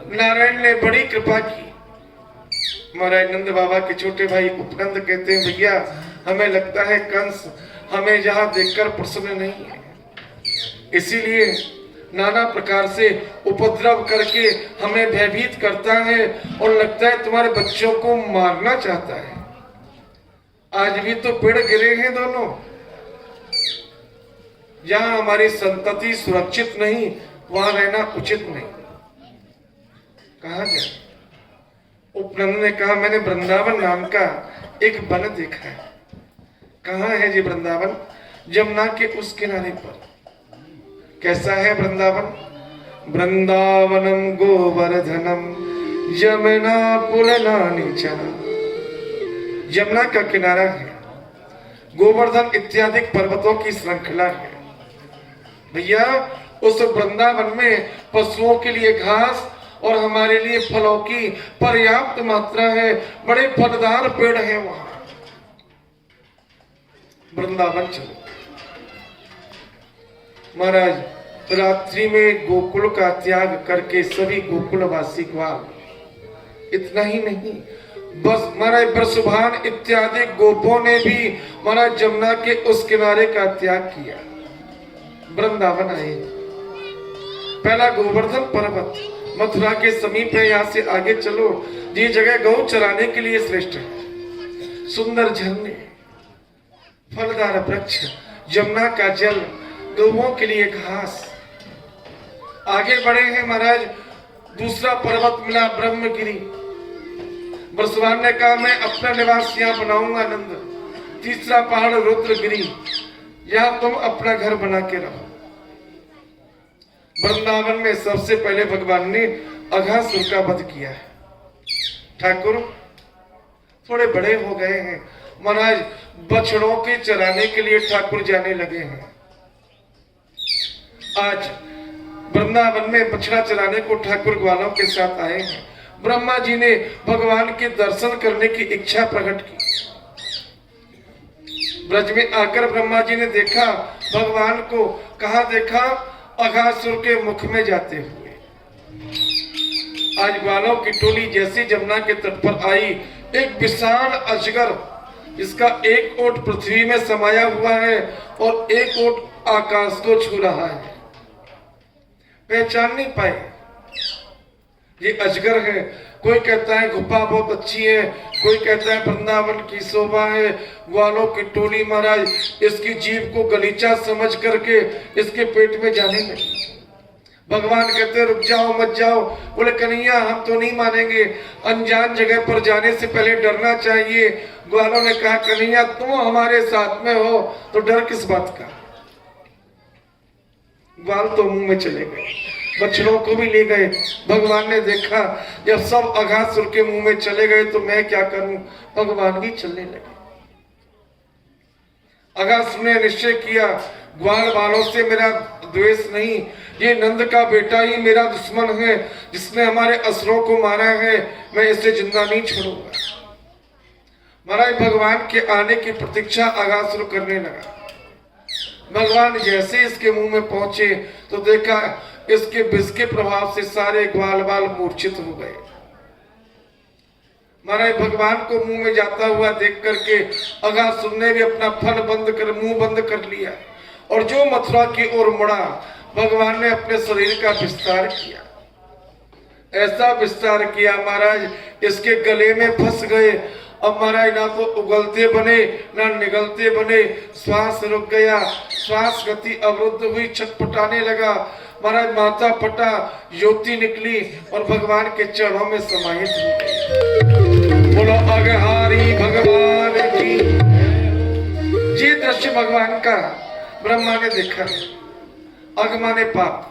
नारायण ने बड़ी कृपा की। महाराज नंद बाबा के छोटे भाई उपनंद कहते हैं, भैया हमें लगता है कंस हमें जहां देखकर प्रसन्न नहीं है, इसीलिए नाना प्रकार से उपद्रव करके हमें भयभीत करता है और लगता है तुम्हारे बच्चों को मारना चाहता है। आज भी तो पेड़ गिरे हैं दोनों। जहां हमारी संतति सुरक्षित नहीं, वहां रहना उचित नहीं। कहा जाए? उपनंद ने कहा, मैंने वृंदावन नाम का एक वन देखा है। कहाँ है ये वृंदावन? जमुना के उस किनारे पर। कैसा है वृंदावन? वृंदावनम गोवर्धनम यमुना पुलनानि च। यमुना का किनारा है, गोवर्धन इत्यादि पर्वतों की श्रृंखला है। भैया उस वृंदावन में पशुओं के लिए घास और हमारे लिए फलों की पर्याप्त मात्रा है। बड़े फलदार पेड़ हैं वहां। वृंदावन चलो। महाराज रात्रि में गोकुल का त्याग करके सभी गोकुलवासी ग्वाल, इतना ही नहीं, बस महाराज ब्रसुभान इत्यादि गोपों ने भी महाराज जमुना के उस किनारे का त्याग किया, वृंदावन आए। पहला गोवर्धन पर्वत मथुरा के समीप है, यहाँ से आगे चलो। ये जगह गौ चराने के लिए श्रेष्ठ है। सुंदर झरने, फलदार वृक्ष, जमुना का जल, गौओं के लिए घास। आगे बढ़े हैं महाराज, दूसरा पर्वत मिला ब्रह्मगिरी। ब्रसवान ने कहा, मैं अपना निवास यहाँ बनाऊंगा नंद। तीसरा पहाड़ रुद्रगिरी, यहाँ तुम अपना घर बना के रहो। वृंदावन में सबसे पहले भगवान ने अघासुर का वध किया है। ठाकुर थोड़े बड़े हो गए हैं महाराज, बछड़ों के चराने के लिए ठाकुर जाने लगे हैं। आज वृंदावन में बछड़ा चराने को ठाकुर ग्वालों के साथ आए हैं। ब्रह्मा जी ने भगवान के दर्शन करने की इच्छा प्रकट की। ब्रज में आकर ब्रह्मा जी ने देखा भगवान को। कहा देखा? अघासुर के मुख में जाते हुए। आज ग्वालों की टोली जैसी जमुना के तट पर आई, एक विशाल अजगर जिसका एक ओट पृथ्वी में समाया हुआ है और एक ओट आकाश को छू रहा है। पहचान नहीं पाए ये अजगर है। कोई कहता है गुफा बहुत अच्छी है, कोई कहता है वृंदावन की शोभा है। ग्वालों की टोली महाराज इसकी जीभ को गलीचा समझ करके इसके पेट में जाने लगी। भगवान कहते रुक जाओ मत जाओ। बोले कन्हैया हम तो नहीं मानेंगे, अनजान जगह पर जाने से पहले डरना चाहिए। ग्वालों ने कहा कन्हैया तुम हमारे साथ में हो तो डर किस बात का। ग्वाल तो मुंह में चले गए, बछड़ों को भी ले गए। भगवान ने देखा जब सब अघासुर के मुंह में चले गए तो मैं क्या करूं। भगवान भी चलने लगे। अघासुर ने निश्चय किया ग्वाल वालों से मेरा द्वेष नहीं, ये नंद का बेटा ही मेरा दुश्मन है जिसने हमारे असुरों को मारा है। मैं इसे जिंदा नहीं छोड़ूंगा। महाराज भगवान के आने की प्रतीक्षा आगाज शुरू करने लगा। भगवान जैसे इसके मुंह में पहुंचे तो देखा इसके विष के प्रभाव से सारे ग्वाल बाल मूर्छित हो गए। महाराज भगवान को मुंह में जाता हुआ देख करके अगासुर ने भी अपना मुंह बंद कर लिया और जो मथुरा की ओर मुड़ा भगवान ने अपने शरीर का विस्तार किया। ऐसा विस्तार किया महाराज इसके गले में फंस गए। अब महाराज ना तो उगलते बने ना निगलते बने, श्वास रुक गया, श्वास गति अवरुद्ध हुई, छटपटाने लगा। महाराज माथा फटा, ज्योति निकली और भगवान के चरणों में समाहित हो गई। बोलो अगहारी भगवान की। ये दृश्य भगवान का ब्रह्मा ने देखा। अग माने पाप।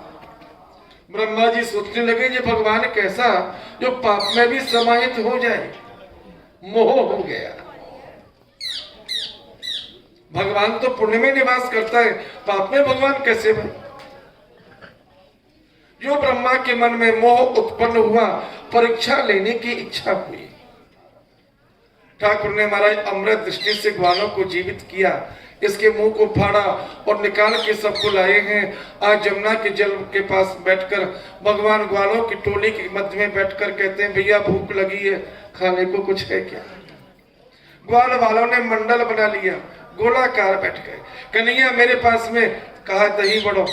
ब्रह्मा जी सोचने लगे ये भगवान कैसा जो पाप में भी समाहित हो जाए। मोह हो गया। भगवान तो पुण्य में निवास करता है, पाप में भगवान कैसे बने। जो ब्रह्मा के मन में मोह उत्पन्न हुआ, परीक्षा लेने की इच्छा हुई। ठाकुर ने महाराज अमृत दृष्टि से ग्वालों को जीवित किया, इसके मुंह को फाड़ा और निकाल के सबको लाए हैं। आज जमुना के जल के पास बैठकर भगवान ग्वालों की टोली के मध्य में बैठकर कहते हैं भैया भूख लगी है, खाने को कुछ है क्या। ग्वाल वालों ने मंडल बना लिया, गोलाकार बैठ गए। कन्हैया मेरे पास में, कहा दही बड़ो,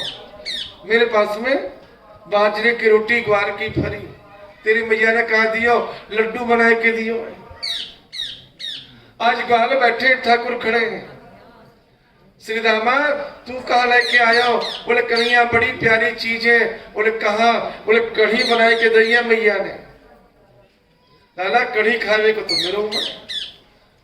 मेरे पास में बाजरे की रोटी ग्वार की फरी, तेरी मैया ने कहा दियो लड्डू बना के दियो। आज ग्वाल बैठे, ठाकुर खड़े हैं। श्री दामा तू कहा लेके आया हो? बोले कन्हैया बड़ी प्यारी चीज है। बोले कहा? बोले कढ़ी बनाए के दैया मैया ने। लाला कढ़ी खाने को तो मेरे उम्र।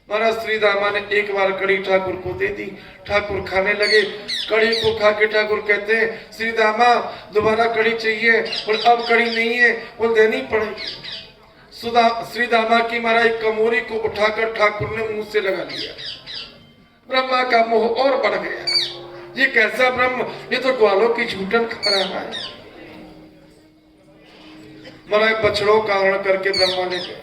महाराज श्री दामा ने एक बार कढ़ी ठाकुर को दे दी, ठाकुर खाने लगे। कढ़ी को खा के ठाकुर कहते हैं श्री दामा दोबारा कढ़ी चाहिए। और अब कढ़ी नहीं है, वो देनी पड़ेगी। श्री दामा की महाराज कमोरी को उठाकर ठाकुर ने मुंह से लगा लिया। ब्रह्मा का मोह और बढ़ गया। ये कैसा ब्रह्म, ये तो ग्वालों की झूठन खा रहा है। महाराज बछड़ों का हरण करके ब्रह्मा ने गए।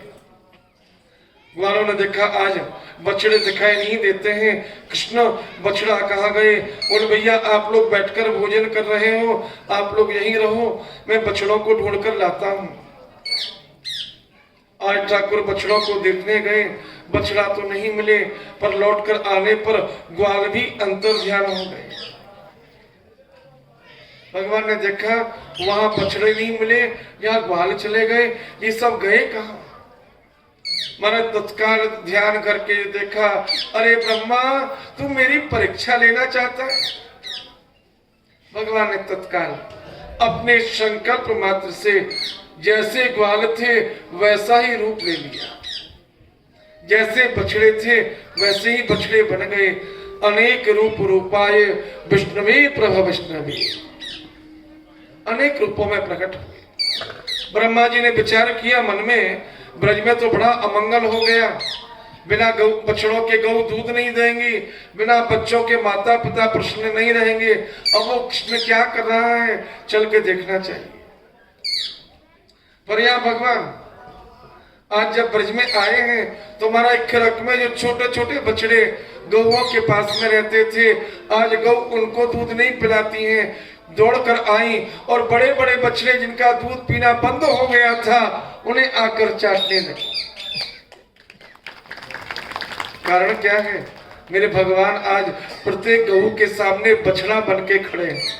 ग्वालों ने देखा आज बछड़े दिखाई नहीं देते हैं। कृष्ण बछड़ा कहाँ गए? बोले भैया आप लोग बैठकर भोजन कर रहे हो, आप लोग यहीं रहो, मैं बछड़ों को ढूंढ कर लाता हूँ। आज ठाकुर बछड़ों को देखने गए, बछड़ा तो नहीं मिले, पर लौटकर आने पर ग्वाल भी अंतर ध्यान हो गए। भगवान ने देखा वहां बछड़े नहीं मिले, यहाँ ग्वाल चले गए, ये सब गए कहाँ। मैंने तत्काल ध्यान करके देखा, अरे ब्रह्मा तू मेरी परीक्षा लेना चाहता है। भगवान ने तत्काल अपने संकल्प मात्र से जैसे ग्वाल थे वैसा ही रूप ले लिया, जैसे बछड़े थे वैसे ही बछड़े बन गए। अनेक रूप रूपाय विष्णुवे प्रभ विष्णुवे, अनेक रूपों में प्रकट हुए। ब्रह्मा जी ने विचार किया मन में, ब्रज में तो बड़ा अमंगल हो गया। बिना गौ बछड़ों के गौ दूध नहीं देंगी, बिना बच्चों के माता पिता प्रसन्न नहीं रहेंगे। अब वो कृष्ण क्या कर रहा है, चल के देखना चाहिए। पर यहाँ भगवान आज जब ब्रज में आए हैं तो हमारा एक खरक में जो छोटे छोटे बछड़े गौओं के पास में रहते थे, आज गौ उनको दूध नहीं पिलाती हैं। दौड़कर आई और बड़े बड़े बछड़े जिनका दूध पीना बंद हो गया था उन्हें आकर चाटने लगे। कारण क्या है? मेरे भगवान आज प्रत्येक गऊ के सामने बछड़ा बन के खड़े हैं।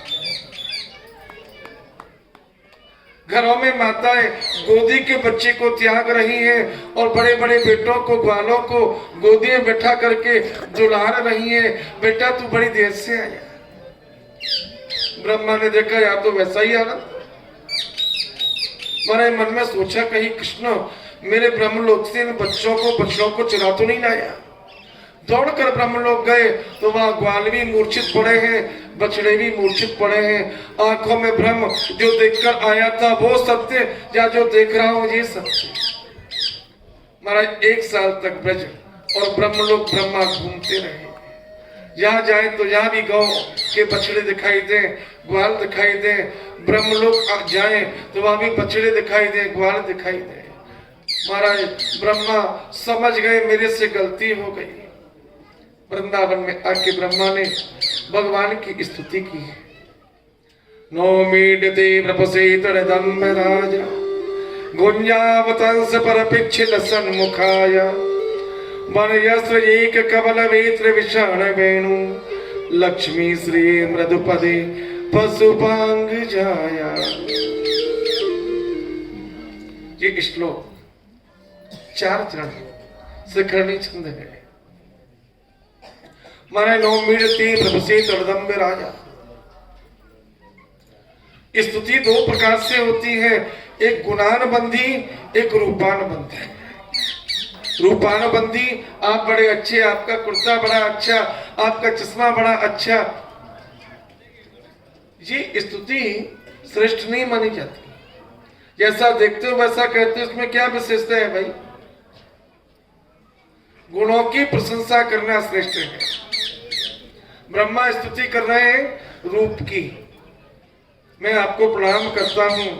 घरों में माताएं गोदी के बच्चे को त्याग रही हैं और बड़े बड़े बेटों को, ग्वालों को गोदी में बैठा करके दुलार रही हैं। बेटा तू बड़ी देर से आया। ब्रह्मा ने देखा या तो वैसा ही आना। मैंने मन में सोचा कहीं कृष्ण मेरे ब्रह्मलोक से इन बच्चों को, बच्चों को चुरा तो नहीं लाया। दौड़कर ब्रह्मलोक गए तो वहां ग्वाल भी मूर्छित पड़े हैं, बछड़े भी मूर्छित पड़े हैं। आंखों में ब्रह्म जो देखकर आया था वो सत्य, या जो देख रहा हूं ये सत्य। महाराज 1 साल तक ब्रज और ब्रह्मलोक ब्रह्मा घूमते रहे। यहाँ जाए तो यहाँ भी गौ के बछड़े दिखाई दे, ग्वाल दिखाई दे। ब्रह्मलोक जाए तो वहां भी बछड़े दिखाई दे, ग्वाल दिखाई दे। महाराज ब्रह्मा समझ गए मेरे से गलती हो गई। वृंदावन में आके ब्रह्मा ने भगवान की स्तुति की है। नौमीडते प्रपसे तड़दम्ब राजा गुंजावतंस पर पिछिल सन्मुखाय वनयस्त्र एक कवल वेत्र विषाण वेणु लक्ष्मी श्री मृदुपदे पशुपांग जाया। ये श्लोक 4 चरण शिखरणी छंद है। माने नौमीडते प्रपसे तड़दम्ब राजा। स्तुति 2 प्रकार से होती है, एक गुणानुबंधी, एक रूपानुबंधी। रूपानुबंधी, आप बड़े अच्छे, आपका कुर्ता बड़ा अच्छा, आपका चश्मा बड़ा अच्छा, ये स्तुति श्रेष्ठ नहीं मानी जाती। जैसा देखते हो वैसा कहते हो, उसमें क्या विशेषता है भाई? गुणों की प्रशंसा करना श्रेष्ठ है। ब्रह्मा स्तुति कर रहे हैं रूप की। मैं आपको प्रणाम करता हूं,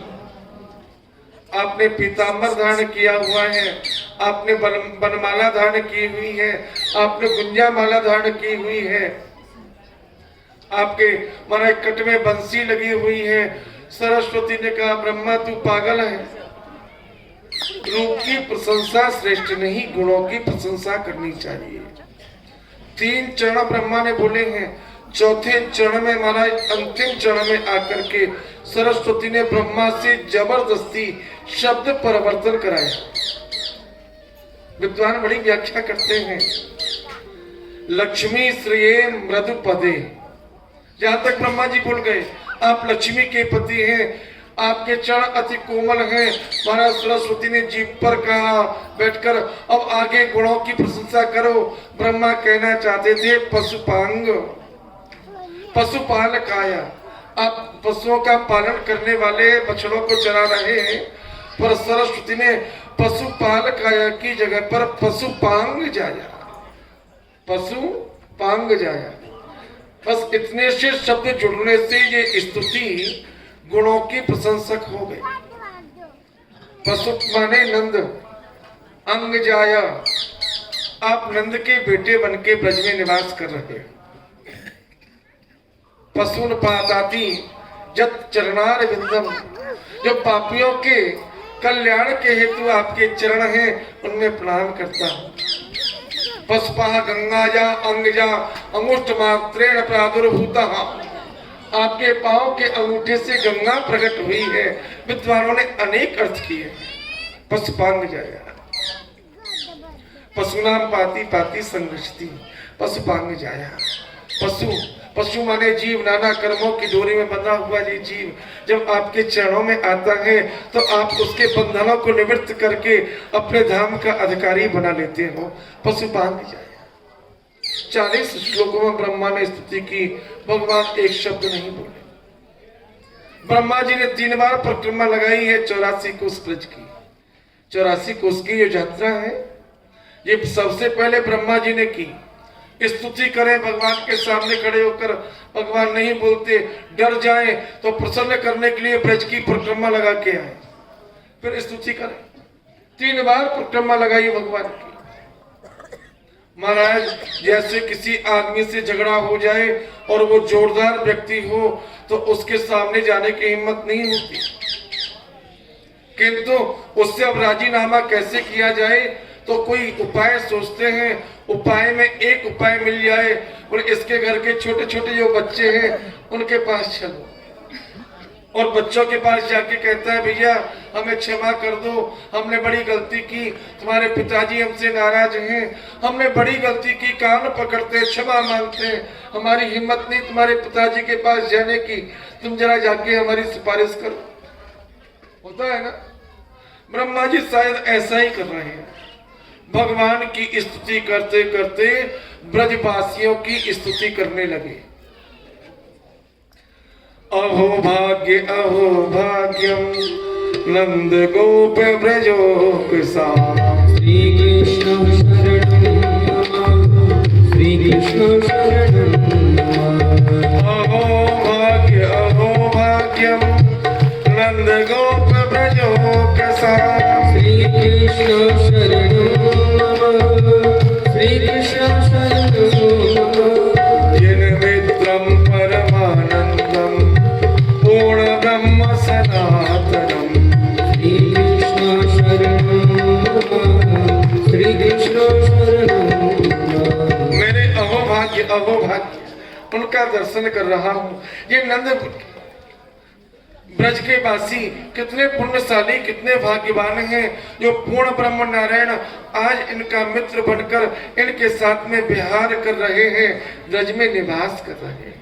आपने पीतांबर धारण किया हुआ है, आपने बनमाला धारण की हुई है, आपने गुंजा माला धारण की हुई है, आपके मारे कट में बंसी लगी हुई है। सरस्वती ने कहा ब्रह्मा तू पागल है। रूप की प्रशंसा श्रेष्ठ नहीं, गुणों की प्रशंसा करनी चाहिए। 3 चरण ब्रह्मा ने बोले हैं। चौथे चरण में महाराज, अंतिम चरण में आकर के सरस्वती ने ब्रह्मा से जबरदस्ती शब्द परिवर्तन कराया। विद्वान बड़ी व्याख्या करते हैं। लक्ष्मी श्रेय मृदु पदे, जहां तक ब्रह्मा जी बोल गए आप लक्ष्मी के पति हैं, आपके चरण अति कोमल हैं। महाराज सरस्वती ने जीभ पर कहा बैठकर अब आगे गुणों की प्रशंसा करो। ब्रह्मा कहना चाहते थे पशुपांग, पशुपाल काया, आप पशुओं का पालन करने वाले, बछड़ों को चरा रहे हैं, पर सरस्वती ने पशुपाल काया की जगह पर पशुपांग जाया, पशुपांग जाया। बस इतने से शब्द जुड़ने से ये स्तुति गुणों की प्रशंसक हो गई। पशु माने नंद, अंग जाया, आप नंद के बेटे बन के ब्रज में निवास कर रहे हैं। पशुन पादाती जत चरणार विंदम, जो पापियों के कल्याण के हेतु आपके चरण हैं उनमें प्रणाम करता हूं। पशुपा गंगाजा अंगजा अंगुष्ठ मात्रेण प्रादुर्भूता, आपके पांव के अंगूठे से गंगा प्रकट हुई है। विद्वानों ने अनेक अर्थ किए। पशुपांग जाया, पशुनाम पाती पाती संगृष्टि, पशुपांग जाया। पशु माने जीव, नाना कर्मों की डोरी में बंधा हुआ ये जीव जब आपके चरणों में आता है तो आप उसके बंधनों को निवृत्त करके अपने धाम का अधिकारी बना लेते हो। पशुपांग जाया। 40 श्लोकों में ब्रह्मा ने स्तुति की, भगवान एक शब्द नहीं बोले। ब्रह्मा जी ने 3 बार परिक्रमा लगाई है 84 कोस ब्रज की। 84 कोस की ये यात्रा है, ये सबसे पहले ब्रह्मा जी ने की। स्तुति करें भगवान के सामने खड़े होकर, भगवान नहीं बोलते, डर जाएं तो प्रसन्न करने के लिए ब्रज की परिक्रमा लगा के आए, फिर स्तुति करें। 3 बार परिक्रमा लगाई भगवान की। महाराज जैसे किसी आदमी से झगड़ा हो जाए और वो जोरदार व्यक्ति हो तो उसके सामने जाने की हिम्मत नहीं होती, किंतु उससे अब राजीनामा कैसे किया जाए तो कोई उपाय सोचते हैं। उपाय में एक उपाय मिल जाए और इसके घर के छोटे छोटे जो बच्चे हैं उनके पास चलो और बच्चों के पास जाके कहता है भैया हमें क्षमा कर दो, हमने बड़ी गलती की, तुम्हारे पिताजी हमसे नाराज हैं, हमने बड़ी गलती की, कान पकड़ते क्षमा मांगते हैं, हमारी हिम्मत नहीं तुम्हारे पिताजी के पास जाने की, तुम जरा जाके हमारी सिफारिश करो। होता है ना, ब्रह्मा जी शायद ऐसा ही कर रहे हैं। भगवान की स्तुति करते करते ब्रजवासियों की स्तुति करने लगे। अहो भाग्यम नंद गोप ब्रजो श्री कृष्ण शरणं अहो भाग्यम नंद गोप ब्रजो श्री कृष्ण उनका दर्शन कर रहा हूँ। ये नंद ब्रज के वासी कितने पुण्यशाली, कितने भाग्यवान हैं जो पूर्ण ब्रह्म नारायण आज इनका मित्र बनकर इनके साथ में विहार कर रहे हैं, ब्रज में निवास कर रहे हैं।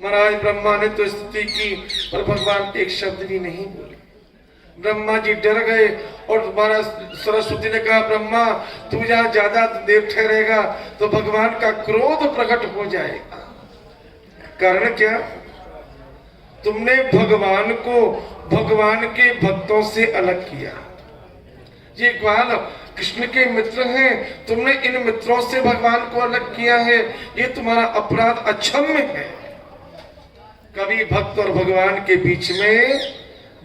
महाराज ब्रह्मा ने तो स्तुति की पर भगवान एक शब्द भी नहीं बोले। ब्रह्मा जी डर गए और तुम्हारा सरस्वती ने कहा ब्रह्मा तू जहां ज्यादा देर ठहरेगा तो भगवान का क्रोध प्रकट हो जाएगा। कारण क्या? तुमने भगवान को भगवान के भक्तों से अलग किया। ये ग्वाल कृष्ण के मित्र हैं, तुमने इन मित्रों से भगवान को अलग किया है, ये तुम्हारा अपराध अक्षम्य है। कभी भक्त और भगवान के बीच में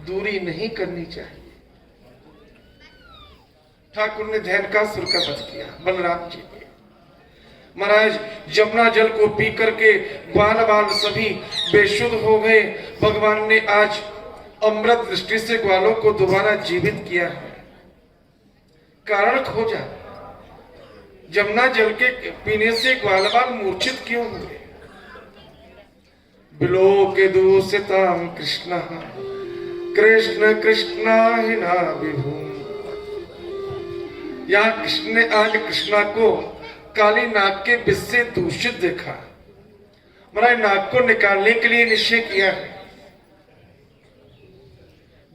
दूरी नहीं करनी चाहिए। ठाकुर ने ध्यानकासुर का वध किया बलराम जी ने। महाराज जमुना जल को पी करके ग्वाल बाल सभी बेशुद्ध हो गए। भगवान ने आज अमृत दृष्टि से ग्वालों को दोबारा जीवित किया है। कारण खोजा, जमुना जल के पीने से ग्वाल बाल मूर्छित क्यों हुए? बिलोके दूषिताम कृष्ण कृष्ण कृष्णा हिना विभू। यहाँ कृष्ण ने आज कृष्णा को काली नाग के विष से दूषित देखा। महाराज नाग को निकालने के लिए निश्चय किया है।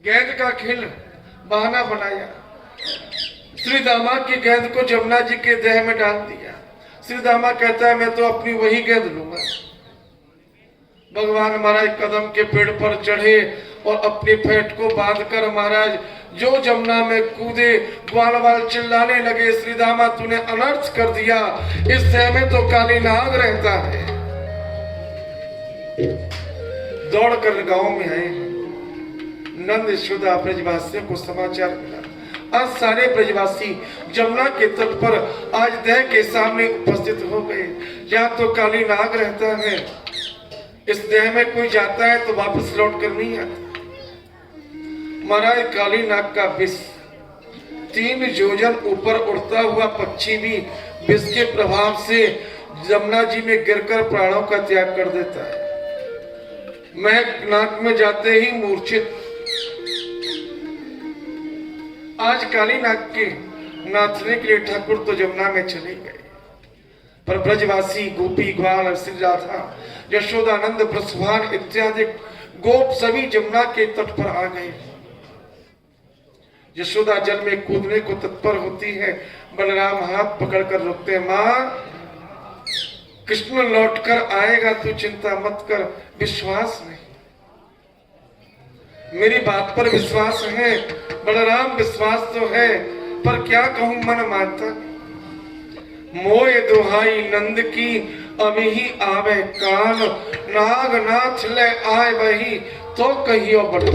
गेंद का खेल बहाना बनाया। श्री दामा की गेंद को जमुना जी के देह में डाल दिया। श्री दामा कहता है मैं तो अपनी वही गेंद लूंगा। भगवान महाराज कदम के पेड़ पर चढ़े और अपनी फेंट को बांधकर महाराज जो जमुना में कूदे। ग्वाल बाल चिल्लाने लगे श्री दामा तूने अनर्थ कर दिया, इस देह में तो काली नाग रहता है। दौड़कर गांव में आए नंद यशोदा ब्रजवासियों को समाचार मिला। आज सारे ब्रजवासी जमुना के तट पर आज देह के सामने उपस्थित हो गए। यहाँ तो काली नाग रहता है, इस देह में कोई जाता है तो वापस लौट कर नहीं आता। महाराज काली नाग का विष 3 योजन ऊपर उड़ता हुआ पक्षी भी विष के प्रभाव से जमुना जी में गिरकर प्राणों का त्याग कर देता है। महक नाक में जाते ही मूर्छित। आज काली नाग के नाचने के लिए ठाकुर तो जमुना में चले गए, पर ब्रजवासी गोपी ग्वाल श्री राधा यशोदानंद ब्रजभान इत्यादि गोप सभी जमुना के तट पर आ गए। यशोदा जल में कूदने को तत्पर होती है। बलराम हाथ पकड़कर रोकते, माँ कृष्ण लौटकर आएगा, तू चिंता मत कर। विश्वास नहीं, मेरी बात पर विश्वास है बलराम? विश्वास तो है पर क्या कहूं मन मानता। मोय दुहाई नंद की अभी ही आवे कान, नागनाथ ले आए वही तो कहियो बड़ा।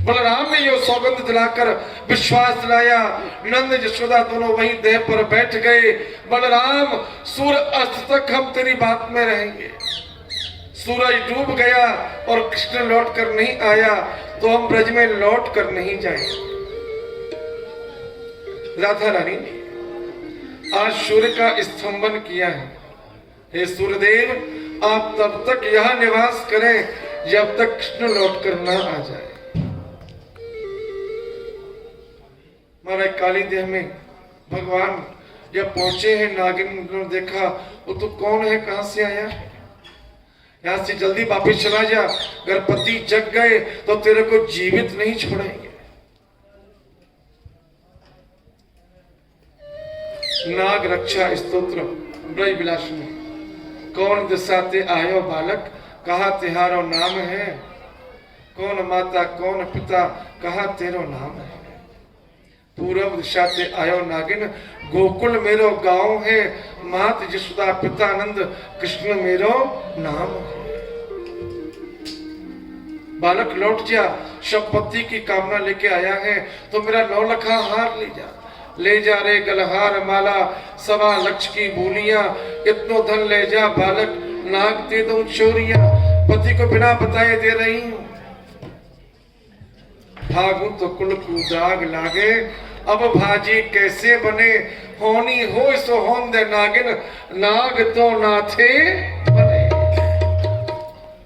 बलराम ने यो सौगंध दिलाकर विश्वास दिलाया। नंद यशोदा दोनों वहीं देह पर बैठ गए। बलराम सूर्य अस्त तक हम तेरी बात में रहेंगे। सूरज डूब गया और कृष्ण लौट कर नहीं आया तो हम ब्रज में लौट कर नहीं जाएंगे। राधा रानी ने आज सूर्य का स्तंभन किया है। हे सूर्यदेव आप तब तक यहां निवास करें जब तक कृष्ण लौट कर न आ जाए। महाराज काली देह में भगवान जब पहुंचे हैं, नागिन ने देखा वो तो कौन है, कहां से आया है, यहां से जल्दी वापिस चला जा, अगर पति जग गए तो तेरे को जीवित नहीं छोड़ेंगे। नाग रक्षा स्तोत्र ब्रज विलास में कौन दिशा ते आयो बालक, कहा तिहारो नाम है, कौन माता कौन पिता, कहा तेरो नाम है। पूर्व दिशा से आयो नागिन, गोकुल मेरो गांव है, मात यशोदा पितानंद कृष्ण मेरो नाम है। बालक लौट जा, शपति की कामना लेके आया है तो मेरा 9 लखा हार ले जा रे गलहार माला, 1.25 लाख की बोलियां, इतनो धन ले जा बालक, नाग दे दो चोरिया, पति को बिना बताए दे रही हूं। भागू तो कुल को दाग लागे, अब भाजी कैसे बने, होनी हो सो होन दे नागिन, नाग तो नाथे बने।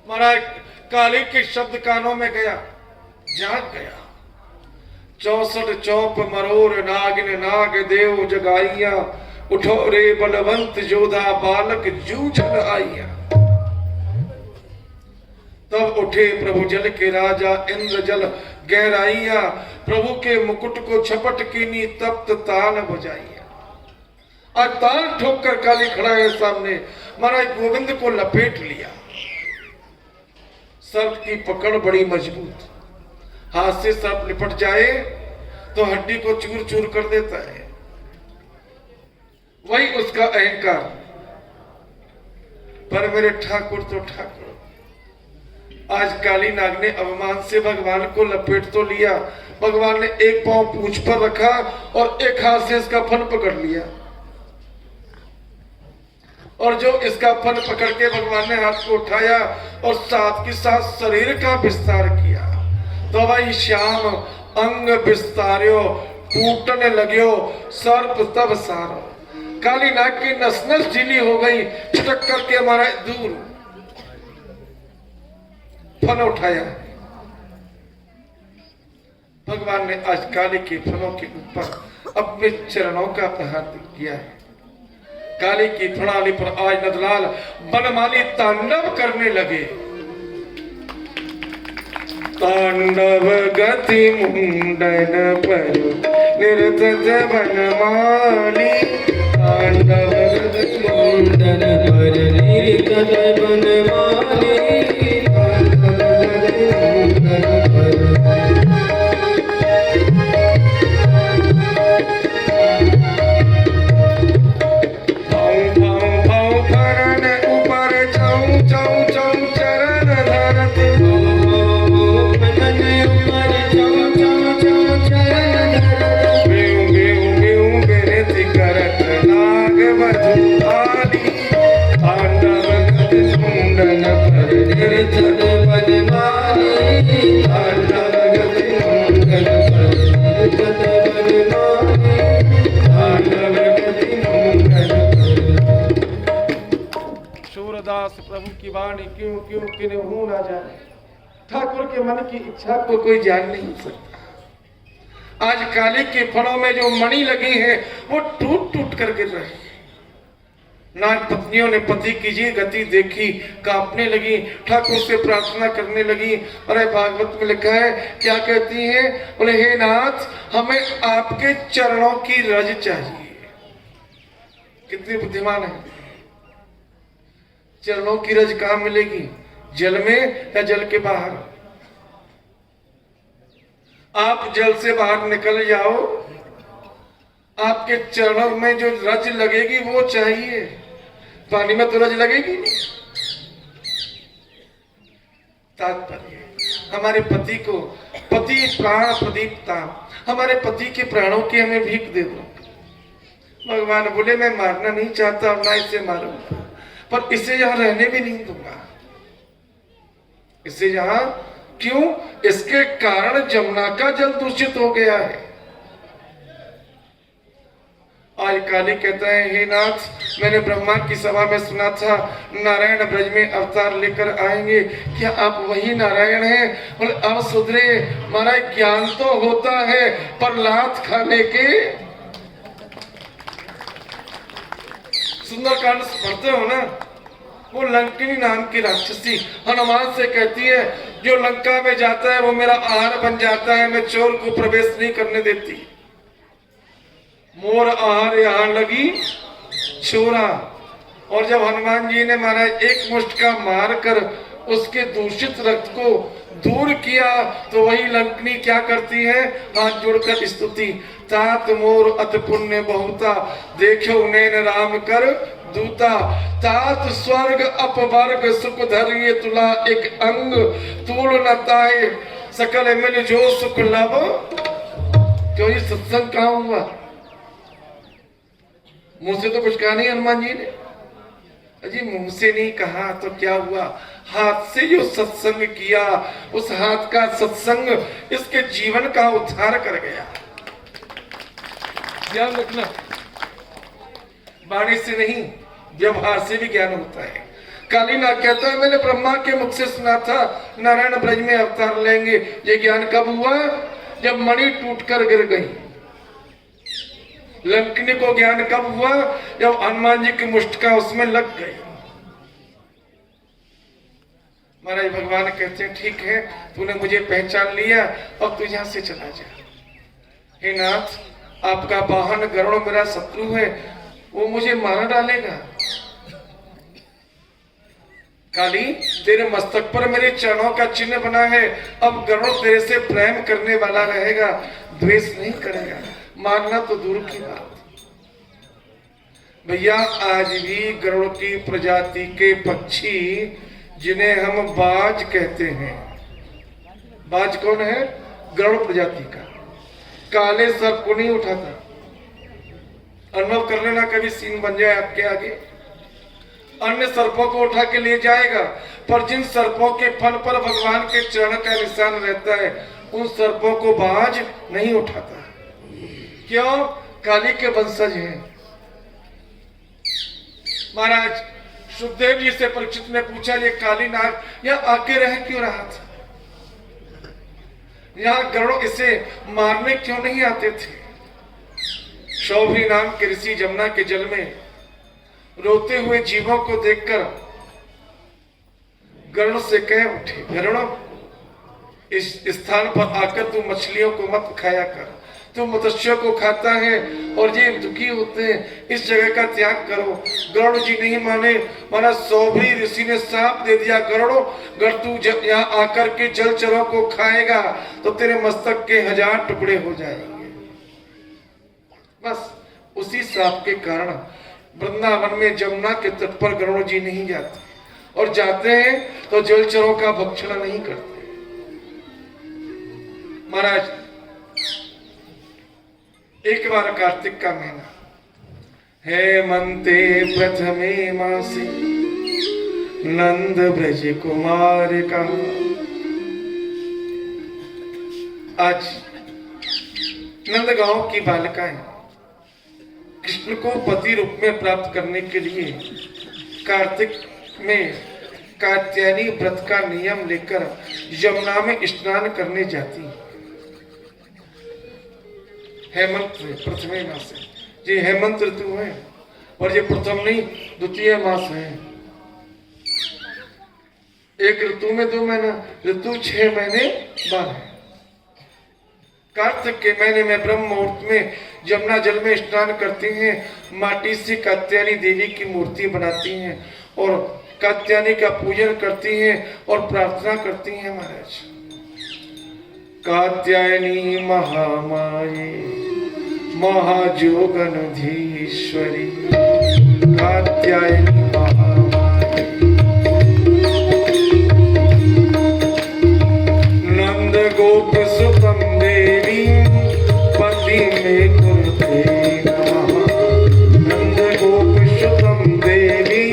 महाराज काली के शब्द कानों में गया, जाग गया। 64 चौप मरोर नागिन नाग देव जगाइया, उठो रे बलवंत जोधा बालक जूझन आइया। तब उठे प्रभु जल के राजा इंद्र जल गहराइया, प्रभु के मुकुट को छपट कीनी तप्त ताल बजाइया। और ताल ठोक कर काली खड़ा है सामने। महाराज गोविंद को लपेट लिया। सर्प की पकड़ बड़ी मजबूत, हाथ से सर्प लिपट जाए तो हड्डी को चूर चूर कर देता है, वही उसका अहंकार। पर मेरे ठाकुर तो ठाकुर, आज काली नाग ने अवमान से भगवान को लपेट तो लिया। भगवान ने एक पांव पूंछ पर रखा और एक हाथ से इसका फन पकड़ लिया, और जो इसका फन पकड़ के भगवान ने हाथ को उठाया और साथ के साथ शरीर का विस्तार किया। तो भाई श्याम अंग विस्तार्यो, टूटने लग्यो सर्प तब सारो। काली नाग की नस नस ढीली हो गई, छटक करके हमारा दूर फन उठाया। भगवान ने आज काली के फनों के ऊपर अपने चरणों का प्रहार किया है। काली की प्रणाली पर आज नंदलाल बनमाली तांडव करने लगे। तांडव गति मुंडन पर निरत बनमाली, तांडव गति मुंडन पर निरत बनमाली। सूरदास प्रभु की वाणी क्यों क्यों किन्हू ना जाने। ठाकुर के मन की इच्छा को कोई जान नहीं सकता। आज काली के फणों में जो मणि लगी है वो टूट टूट कर गिर रही है। नाग पत्नियों ने पति की जी गति देखी, कांपने लगी, ठाकुर से प्रार्थना करने लगी। अरे भागवत में लिखा है, क्या कहती हैं? बोले हे नाथ, हमें आपके चरणों की रज चाहिए। कितनी बुद्धिमान है। चरणों की रज कहां मिलेगी? जल में या जल के बाहर? आप जल से बाहर निकल जाओ, आपके चरणों में जो रज लगेगी वो चाहिए। पानी में तो रज लगेगी नहीं। तात्पर्य हमारे पति को, पति प्राण प्रदीपता, हमारे पति के प्राणों की हमें भीख दे दो। भगवान बोले मैं मारना नहीं चाहता और ना इसे मारूंगा, पर इसे यहां रहने भी नहीं दूंगा। इसे यहां क्यों? इसके कारण जमुना का जल दूषित हो गया है। आज काली कहता है, हे नाथ, मैंने ब्रह्मा की सभा में सुना था नारायण ब्रज में अवतार लेकर आएंगे, क्या आप वही नारायण हैं? बोले अब सुधरे महाराज, ज्ञान तो होता है पर लात खाने के। सुंदरकांड पढ़ते हो ना, वो लंकिनी नाम की राक्षसी हनुमान से कहती है, जो लंका में जाता है वो मेरा आहार बन जाता है, मैं चोर को प्रवेश नहीं करने देती। मोर आहार यहाँ लगी चोरा। और जब हनुमान जी ने महाराज एक मुष्ट का मार कर उसके दूषित रक्त को दूर किया, तो वही लंकनी क्या करती है? हाथ जोड़कर स्तुति, तात मोर अत पुण्य बहुता, देखो नैन राम कर दूता, तात स्वर्ग अपवर्ग सुख धरिए तुला एक अंग, तूल न ताए सकल मिल जो सुख लब। क्यों ये सत्संग कहाँ हुआ? मुंह से तो कुछ कहा नहीं हनुमान जी ने। अजी मुंह से नहीं कहा तो क्या हुआ? हाथ से जो सत्संग किया, उस हाथ का सत्संग इसके जीवन का उद्धार कर गया। ध्यान रखना, वाणी से नहीं व्यवहार से भी ज्ञान होता है। कालीनाग कहता है मैंने ब्रह्मा के मुख से सुना था नारायण ब्रज में अवतार लेंगे। ये ज्ञान कब हुआ? जब मणि टूटकर गिर गई। लंकिनी को ज्ञान कब हुआ? जब हनुमान जी की मुष्टिका उसमें लग गई। महाराज भगवान कहते हैं ठीक है, तूने मुझे पहचान लिया, अब तू यहां से चला जा। हे नाथ, आपका वाहन गरुड़ मेरा शत्रु है, वो मुझे मार डालेगा। काली, तेरे मस्तक पर मेरे चरणों का चिन्ह बना है, अब गरुड़ तेरे से प्रेम करने वाला रहेगा, द्वेष नहीं करेगा। मानना तो दूर की बात। भैया आज भी गरुड़ की प्रजाति के पक्षी जिन्हें हम बाज कहते हैं, बाज कौन है? गरुड़ प्रजाति का। काले सर्प को नहीं उठाता। अनुभव कर लेना, कभी सीन बन जाए आपके आगे। अन्य सर्पों को उठा के ले जाएगा, पर जिन सर्पों के फन पर भगवान के चरण का निशान रहता है, उन सर्पों को बाज नहीं उठाता। क्यों? काली के वंशज हैं। महाराज सुखदेव जी से परीक्षित ने पूछा, ये काली नाग यहाँ आके रह क्यों रहा था? यहाँ गरुड़ इसे मारने क्यों नहीं आते थे? शौभरी नाम के ऋषि जमुना के जल में रोते हुए जीवों को देखकर गरुड़ से कह उठे, गरुड़ इस स्थान पर आकर तू मछलियों को मत खाया कर, तू मत्स्यों को खाता है और ये दुखी होते हैं, इस जगह का त्याग करो। गरुड़ जी नहीं माने। माना शौभरी ऋषि ने साफ दे दिया, गरुड़ अगर तू यहाँ आकर के जलचरों को खाएगा तो तेरे मस्तक के 1000 टुकड़े हो जाएंगे। बस उसी साप के कारण वृंदावन में जमुना के तट पर गरुड़ जी नहीं जाते, और जाते हैं तो जलचरों का भक्षण नहीं करते। महाराज एक बार कार्तिक का महीना, हेमंते प्रथमे मासे नंद ब्रज कुमार का। आज नंदगांव की बालिकाएं कृष्ण को पति रूप में प्राप्त करने के लिए कार्तिक में कात्यायनी व्रत का नियम लेकर यमुना में स्नान करने जाती हैं। हेमंत प्रथमे मास है, ये हेमंत ऋतु है, और ये प्रथम नहीं द्वितीय मास है। एक ऋतु में 2 महीना, ऋतु 6 महीने 12 है। कार्तिक के महीने में ब्रह्म मुहूर्त में यमुना जल में स्नान करती हैं, माटी से कात्यायनी देवी की मूर्ति बनाती हैं और कात्यायनी का पूजन करती हैं और प्रार्थना करती हैं। महाराज कात्यायनी महामाये महाजोगनधीश्वरी, कात्यायनी महामाये नंद गोप सुतम देवी पति में कुरुते नमः। नंद गोप सुतम देवी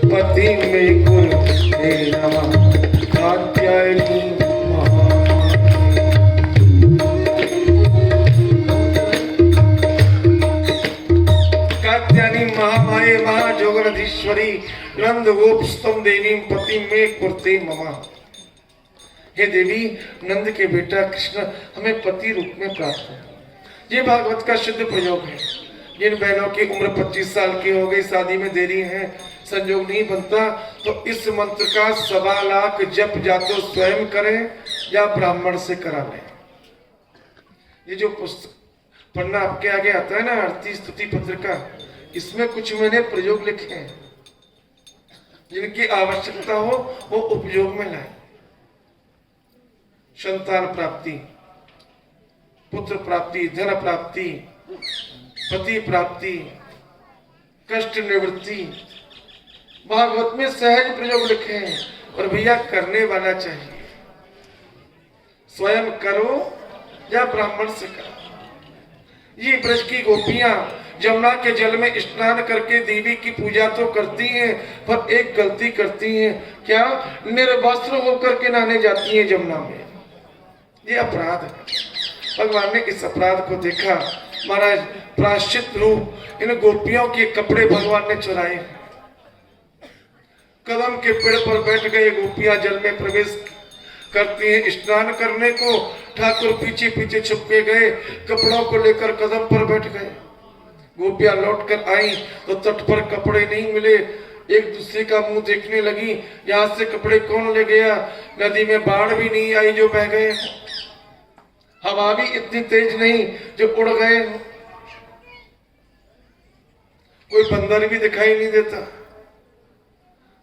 पति में कुरुते नमः। कात्यायनी महामाये महाजोगनधीश्वरी नंद गोप स्तम देवी पति में कुर्ते ममा। हे देवी, नंद के बेटा कृष्ण हमें पति रूप में प्राप्त हो। ये भागवत का शुद्ध प्रयोग है। जिन बहनों की उम्र 25 साल की हो गई, शादी में देरी है, संयोग नहीं बनता, तो इस मंत्र का 1.25 लाख जप या तो स्वयं करें या ब्राह्मण से करा लें। ये जो पुस्तक पढ़ना आपके आगे आता है ना, आरती स्तुति पत्रिका, इसमें कुछ मैंने प्रयोग लिखे हैं, जिनकी आवश्यकता हो वो उपयोग में लाए। संतान प्राप्ति, पुत्र प्राप्ति, धन प्राप्ति, पति प्राप्ति, कष्ट निवृत्ति, भागवत में सहज प्रयोग लिखे हैं। और भैया करने वाला चाहिए, स्वयं करो या ब्राह्मण से करो। ये ब्रज की गोपियां यमुना के जल में स्नान करके देवी की पूजा तो करती हैं, पर एक गलती करती हैं। क्या? निर्वस्त्र होकर के नहाने जाती हैं यमुना में। ये अपराध है। भगवान ने इस अपराध को देखा महाराज प्राश्चित रूप इन गोपियों के कपड़े भगवान ने चुराए। कदम के पेड़ पर बैठ गए, गोपियां जल में प्रवेश करती हैं स्नान करने को। ठाकुर पीछे पीछे छुप के गए, कपड़ों को लेकर कदम पर बैठ गए। गोपियां लौट कर आई तो तट पर कपड़े नहीं मिले, एक दूसरे का मुंह देखने लगी, यहाँ से कपड़े कौन ले गया। नदी में बाढ़ भी नहीं आई जो बह गए, हवा भी इतनी तेज नहीं जो उड़ गए, कोई बंदर भी दिखाई नहीं देता।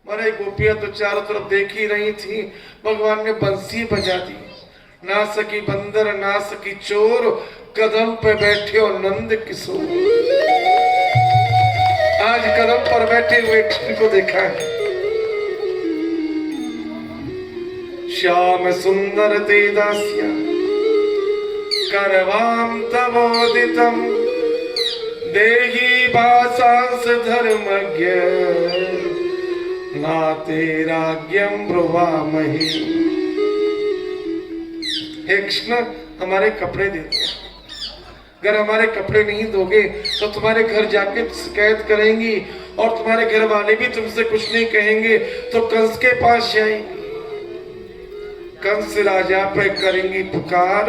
मारे गोपियां तो चारों तरफ देख ही रही थी, भगवान ने बंसी बजा दी। ना सकी बंदर ना सकी चोर, कदम पे बैठे हो नंद किशोर। आज कदम पर बैठे हुए को देखा है। श्याम सुंदर ते दास्या करवाम तवोदितम, देही भासांस धर्मज्ञ नाते राज्ञम ब्रुवामहि। हे कृष्ण, हमारे कपड़े दे दो। अगर हमारे कपड़े नहीं दोगे तो तुम्हारे घर जाके शिकायत करेंगी और तुम्हारे घर वाले भी तुमसे कुछ नहीं कहेंगे, तो कंस के पास जाएंगी। कंस राजा पे करेंगी पुकार,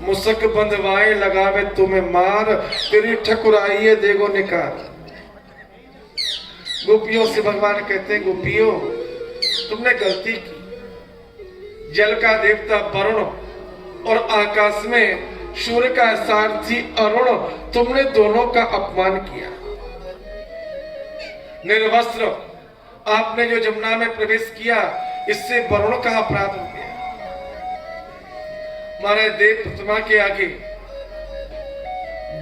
मुसक बंधवाए लगावे तुम्हें मार, तेरी ठकुराइए देगो निकार। गोपियों से भगवान कहते हैं, गोपियों तुमने गलती की। जल का देवता वरुण और आकाश में सूर्य का सारथी अरुण, तुमने दोनों का अपमान किया। निर्वस्त्र आपने जो जमुना में प्रवेश किया, इससे वरुण का अपराध हो गया। हमारे देव प्रतिमा के आगे,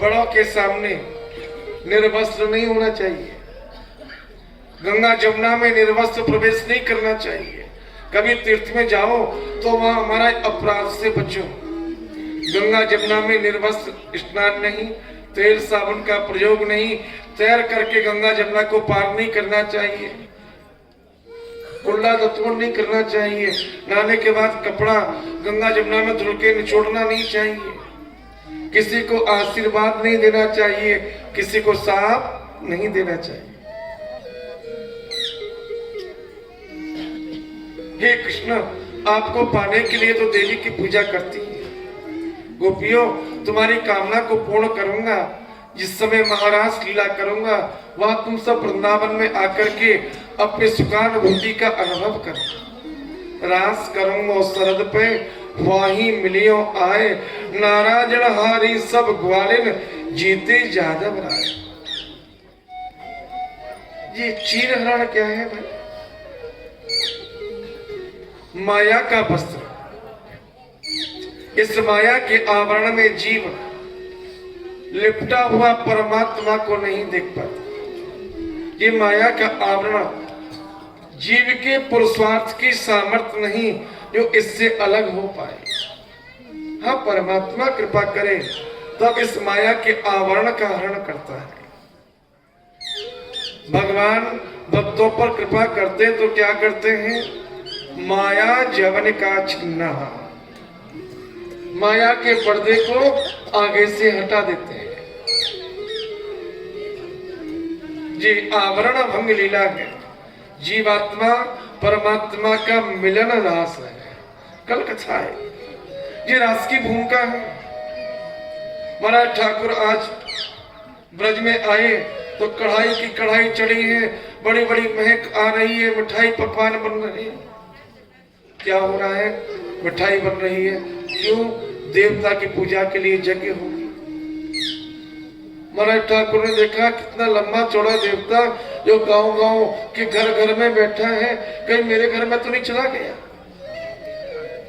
बड़ों के सामने निर्वस्त्र नहीं होना चाहिए। गंगा जमुना में निर्वस्त्र प्रवेश नहीं करना चाहिए। कभी तीर्थ में जाओ तो वहां हमारा अपराध से बचो। गंगा जमुना में निर्वस्त्र स्नान नहीं, तेल साबुन का प्रयोग नहीं, तैर करके गंगा जमुना को पार नहीं करना चाहिए। कुल्ला दतुन नहीं करना चाहिए। नहाने के बाद कपड़ा गंगा जमुना में धुल के निचोड़ना नहीं चाहिए। किसी को आशीर्वाद नहीं देना चाहिए, किसी को साफ नहीं देना चाहिए। हे कृष्ण, आपको पाने के लिए तो देवी की पूजा करती है। गोपियों, तुम्हारी कामना को पूर्ण करूंगा। जिस समय महाराज लीला करूंगा, वहां तुम सब वृंदावन में आकर के अपने सुखानुभूति का अनुभव करो। रास करूंगा शरद पे, वही मिलियो आए, नारायण हारी सब ग्वालिन, जीते जादव राय। ये चीर हरण क्या है भाई? माया का वस्त्र। इस माया के आवरण में जीव लिपटा हुआ परमात्मा को नहीं देख पाता। ये माया का आवरण जीव के पुरुषार्थ की सामर्थ्य नहीं जो इससे अलग हो पाए। हाँ, परमात्मा कृपा करे तब इस माया के आवरण का हरण करता है। भगवान भक्तों पर कृपा करते तो क्या करते हैं? माया जवन का छिन्ना, माया के पर्दे को आगे से हटा देते हैं। जी आवरण भंग लीला है। जीवात्मा परमात्मा का मिलन रास है, कल कथा है। ये रास की भूमिका है। महाराज ठाकुर आज ब्रज में आए तो कढ़ाई की कढ़ाई चढ़ी है, बड़ी बड़ी महक आ रही है, मिठाई पकवान बन रही है। क्या हो रहा है? मिठाई बन रही है। क्यों? देवता की पूजा के लिए यज्ञ होगी। महाराज ठाकुर ने देखा कितना लंबा चौड़ा देवता जो गांव गांव के घर घर में बैठा है, कहीं मेरे घर में तो नहीं चला गया।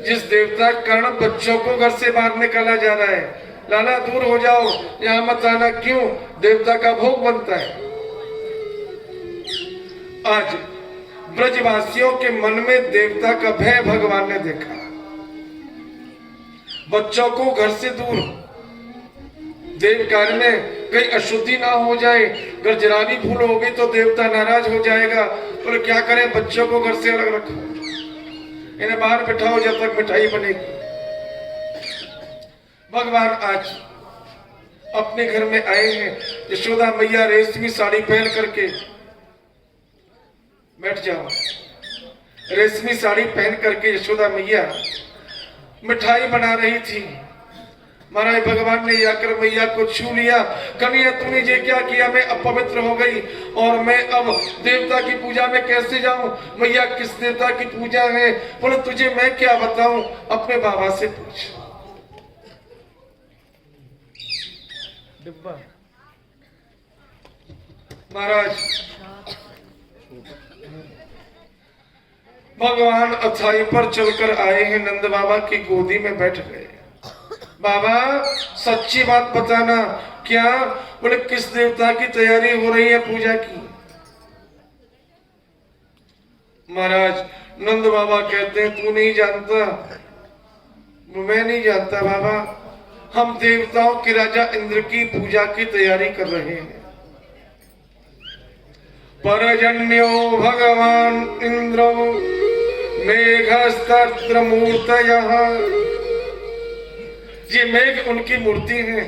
जिस देवता के कारण बच्चों को घर से बाहर निकाला जा रहा है, लाला दूर हो जाओ, यहाँ मत आना। क्यों? देवता का भोग बनता है। आज ब्रजवासियों के मन में देवता का भय भगवान ने देखा। बच्चों को घर से दूर, देव कार्य में कहीं अशुद्धि ना हो जाए, अगर जरा भी भूल होगी तो देवता नाराज हो जाएगा। और क्या करें? बच्चों को घर से अलग रखो, इन्हें बाहर बिठाओ जब तक मिठाई बनेगी। भगवान आज अपने घर में आए हैं। यशोदा मैया रेशमी साड़ी पहन करके, बैठ जाओ, रेशमी साड़ी पहन करके यशोदा मैया मिठाई बना रही थी। महाराज भगवान ने जाकर मैया को छू लिया। कन्हैया तूने ये क्या किया, मैं अपवित्र हो गई और मैं अब देवता की पूजा में कैसे जाऊं। मैया किस देवता की पूजा है? बोले तुझे मैं क्या बताऊं, अपने बाबा से पूछ। डिब्बा महाराज भगवान अथाई पर चलकर आए हैं, नंद बाबा की गोदी में बैठ गए। बाबा सच्ची बात बताना, क्या? बोले किस देवता की तैयारी हो रही है पूजा की? महाराज नंद बाबा कहते हैं तू नहीं जानता? मैं नहीं जानता बाबा, हम देवताओं के राजा इंद्र की पूजा की तैयारी कर रहे हैं। परजन्यो भगवान इंद्रो मेघस्तत्र मूर्तयः। ये मेघ उनकी मूर्ति है।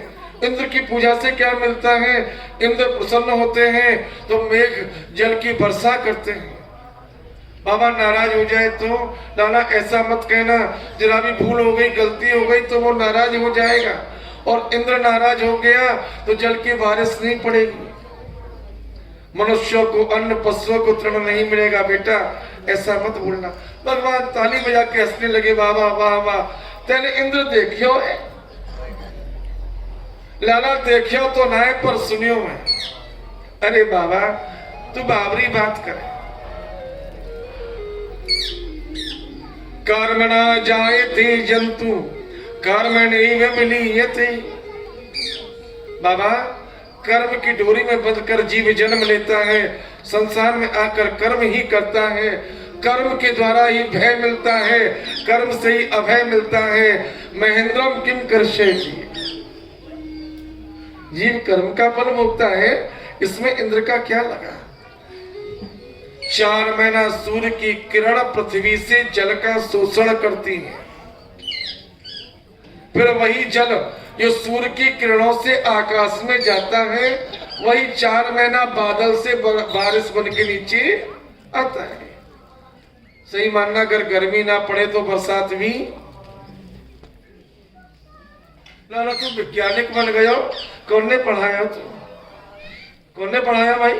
इंद्र की पूजा से क्या मिलता है? इंद्र प्रसन्न होते हैं तो मेघ जल की वर्षा करते हैं। बाबा नाराज हो जाए तो लाला ऐसा मत कहना, जरा भी भूल हो गई, गलती हो गई तो वो नाराज हो जाएगा, और इंद्र नाराज हो गया तो जल की बारिश नहीं पड़ेगी। मनुष्यों को अन्न, पशुओं को तृण नहीं मिलेगा बेटा, ऐसा मत बोलना। भगवान ताली बजा के हंसने लगे। बाबा वाह वाह, तेने इंद्र देखियो है? लाला देखियो तो ना है, पर सुनियो मैं। अरे बाबा तू बाबरी बात करे। कर्मणा जायते जंतु कर्मणैव विलीयते। बाबा कर्म की डोरी में बंधकर जीव जन्म लेता है, संसार में आकर कर्म ही करता है। कर्म के द्वारा ही भय मिलता है, कर्म से ही अभय मिलता है। महेंद्रम किम कर्षयति। जीव कर्म का फल भोगता है, इसमें इंद्र का क्या लगा? 4 महीना सूर्य की किरण पृथ्वी से जल का शोषण करती है, फिर वही जल जो सूर्य की किरणों से आकाश में जाता है, वही 4 महीना बादल से बारिश बन के नीचे आता है। सही मानना, अगर गर्मी ना पड़े तो बरसात भी। लाला तू वैज्ञानिक बन गया, कौन ने पढ़ाया? तू कौन ने पढ़ाया भाई?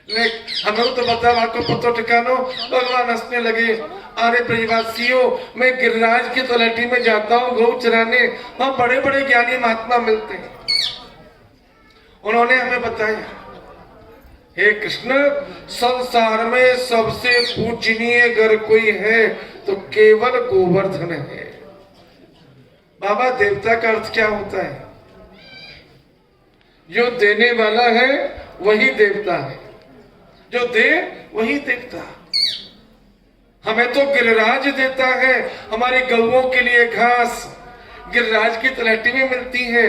हमें तो बता, आपको पतो ठिकानो। भगवान हंसने लगे। अरे ब्रजवासियों, मैं गिरिराज की तलहटी में जाता हूँ गौ चराने, वहां बड़े बड़े ज्ञानी महात्मा मिलते हैं। उन्होंने हमें बताया, हे कृष्ण, संसार में सबसे पूजनीय अगर कोई है तो केवल गोवर्धन है। बाबा देवता का अर्थ क्या होता है? जो देने वाला है वही देवता है, जो दे वही देवता। हमें तो गिरिराज देता है। हमारी गौओं के लिए घास गिरिराज की तलहटी में मिलती है।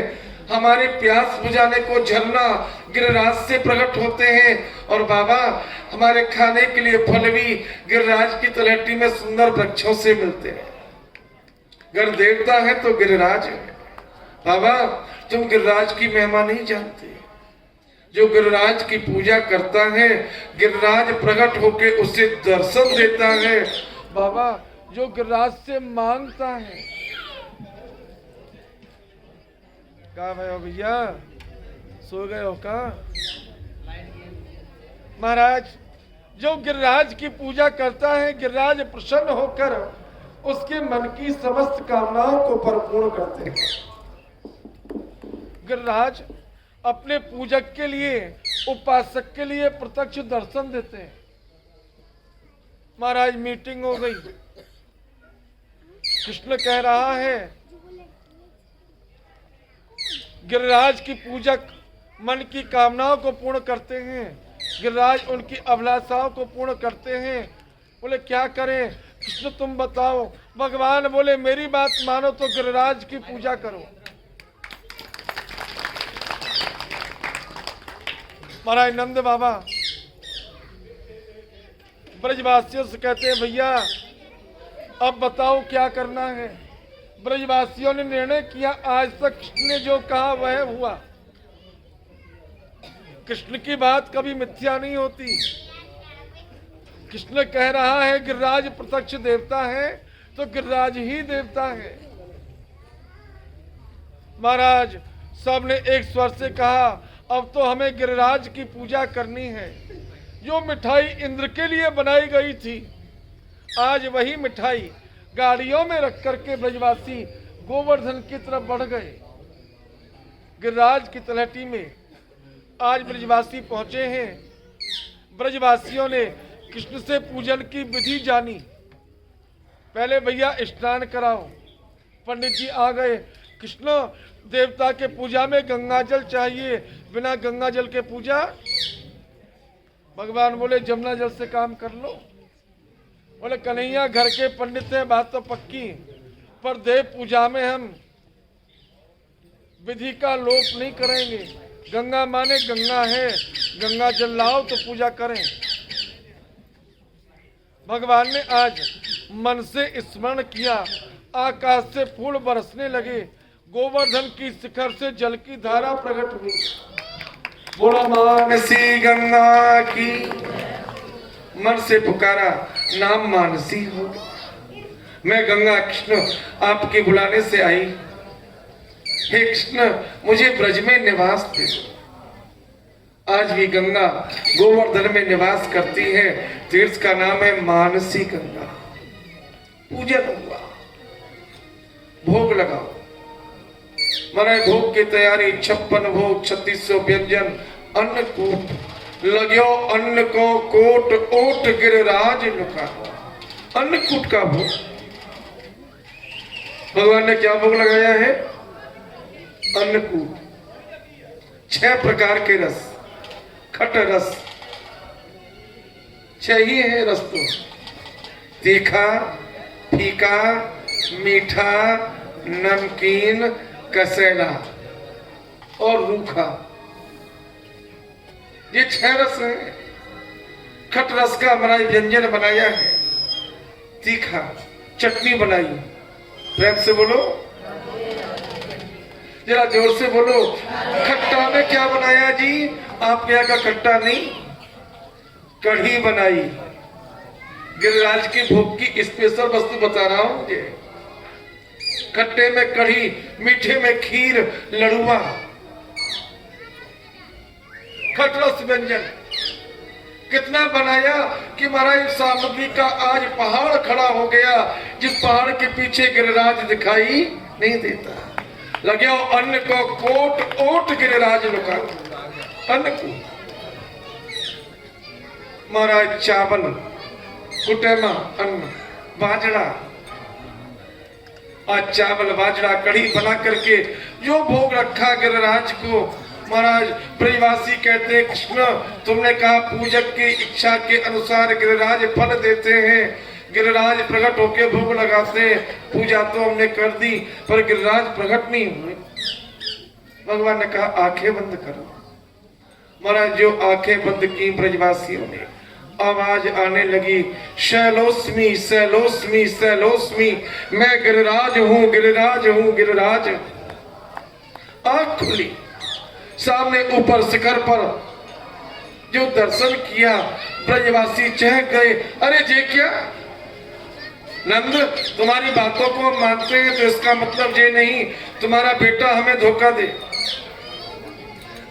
हमारी प्यास बुझाने को झरना गिरिराज से प्रकट होते हैं। और बाबा हमारे खाने के लिए फल भी गिरिराज की तलहटी में सुंदर वृक्षों से मिलते हैं। अगर देवता है तो गिरिराज है। बाबा तुम गिरिराज की महिमा नहीं जानते। जो गिरिराज की पूजा करता है, गिरिराज प्रकट होके उसे दर्शन देता है। बाबा जो गिरिराज से मांगता है, क्या भाई हो भैया, सो गए हो का? महाराज जो गिरिराज की पूजा करता है, गिरिराज प्रसन्न होकर उसके मन की समस्त कामनाओं को परिपूर्ण करते हैं। गिरिराज अपने पूजक के लिए, उपासक के लिए प्रत्यक्ष दर्शन देते हैं। महाराज मीटिंग हो गई। कृष्ण कह रहा है गिरिराज की पूजक मन की कामनाओं को पूर्ण करते हैं, गिरिराज उनकी अभिलाषाओं को पूर्ण करते हैं। बोले क्या करें कृष्ण तुम बताओ। भगवान बोले मेरी बात मानो तो गिरिराज की पूजा करो। महाराज नंद बाबा ब्रजवासियों से कहते हैं भैया अब बताओ क्या करना है। ब्रजवासियों ने निर्णय किया आज तक कृष्ण ने जो कहा वह हुआ। कृष्ण की बात कभी मिथ्या नहीं होती। कृष्ण कह रहा है गिरिराज प्रत्यक्ष देवता है तो गिरिराज ही देवता है। महाराज सबने एक स्वर से कहा अब तो हमें गिरिराज की पूजा करनी है। जो मिठाई इंद्र के लिए बनाई गई थी आज वही मिठाई गाड़ियों में रख करके ब्रजवासी गोवर्धन की तरफ बढ़ गए। गिरिराज की तलहटी में आज ब्रजवासी पहुंचे हैं। ब्रजवासियों ने कृष्ण से पूजन की विधि जानी। पहले भैया स्नान कराओ। पंडित जी आ गए। कृष्ण देवता के पूजा में गंगा जल चाहिए, बिना गंगा जल के पूजा। भगवान बोले जमुना जल से काम कर लो। बोले कन्हैया घर के पंडित हैं, बात तो पक्की, पर देव पूजा में हम विधि का लोप नहीं करेंगे। गंगा माने गंगा है, गंगा जल लाओ तो पूजा करें। भगवान ने आज मन से स्मरण किया। आकाश से फूल बरसने लगे। गोवर्धन की शिखर से जल की धारा प्रकट हुई। बोला मानसी गंगा की। मन से पुकारा नाम मानसी हो। मैं गंगा कृष्ण आपके बुलाने से आई। हे कृष्ण मुझे ब्रज में निवास दे दो। आज भी गंगा गोवर्धन में निवास करती है। तीर्थ का नाम है मानसी गंगा। पूजन हुआ, भोग लगाओ। मरे भोग की तैयारी 56 भोग 3600 व्यंजन अन्नकूट लग्यो। अन्न को कोट ओट गिरिराज लुका। अन्नकूट का भोग भगवान ने क्या भोग लगाया है? अन्नकूट। 6 प्रकार के रस, खट रस 6 ही है रस तो। तीखा, फीका, मीठा, नमकीन, कसैला और रूखा। ये 6 रस है। खट रस का हमारा व्यंजन बनाया है। तीखा चटनी बनाई। प्रेम से बोलो, जरा जोर से बोलो। खट्टा में क्या बनाया जी? आपके यहाँ का खट्टा नहीं, कढ़ी बनाई। गिरिराज के भोग की स्पेशल वस्तु बता रहा हूं मुझे। खट्टे में कढ़ी, मीठे में खीर, लड़ुआ, खटरस व्यंजन कितना बनाया कि महाराज सामग्री का आज पहाड़ खड़ा हो गया, जिस पहाड़ के पीछे गिरिराज दिखाई नहीं देता। लगे अन्न को कोट ओट गिरिराज लुका। अन्न को महाराज चावल, कुटेमा अन्न, बाजरा। आज चावल बाजरा कढ़ी बना करके जो भोग रखा गिरिराज को। महाराज ब्रजवासी कहते हैं कृष्ण तुमने कहा पूजक की इच्छा के अनुसार गिरिराज फल देते हैं। गिरिराज प्रकट होके भोग लगाते हैं। पूजा तो हमने कर दी पर गिरिराज प्रकट नहीं हुए। भगवान ने कहा आंखें बंद करो। महाराज जो आंखें बंद की ब्रजवासियों ने, आवाज आने लगी शैलोस्मी शैलोस्मी शैलोस्मी। मैं गिरिराज हूं, गिरिराज हूं, गिरिराज। आंख खुली, सामने ऊपर शिखर पर जो दर्शन किया ब्रजवासी चहक गए। अरे जे क्या नंद, तुम्हारी बातों को हम मानते हैं तो इसका मतलब ये नहीं तुम्हारा बेटा हमें धोखा दे।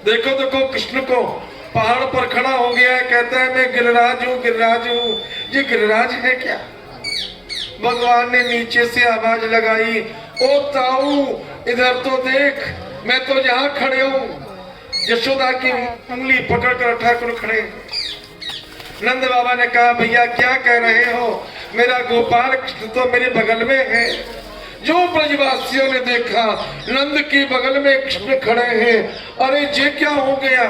देखो देखो कृष्ण को पहाड़ पर खड़ा हो गया है, कहता है मैं गिरिराज हूँ, गिरिराज हूँ। ये गिरिराज है क्या? भगवान ने नीचे से आवाज लगाई, ओ ताऊ इधर तो देख, मैं तो यहाँ खड़े हूँ। यशोदा की उंगली पकड़कर ठाकुर खड़े। नंद बाबा ने कहा भैया क्या कह रहे हो? मेरा गोपाल कृष्ण तो मेरे बगल में है। जो ब्रजवासियों ने देखा नंद की बगल में कृष्ण खड़े हैं। अरे ये क्या हो गया?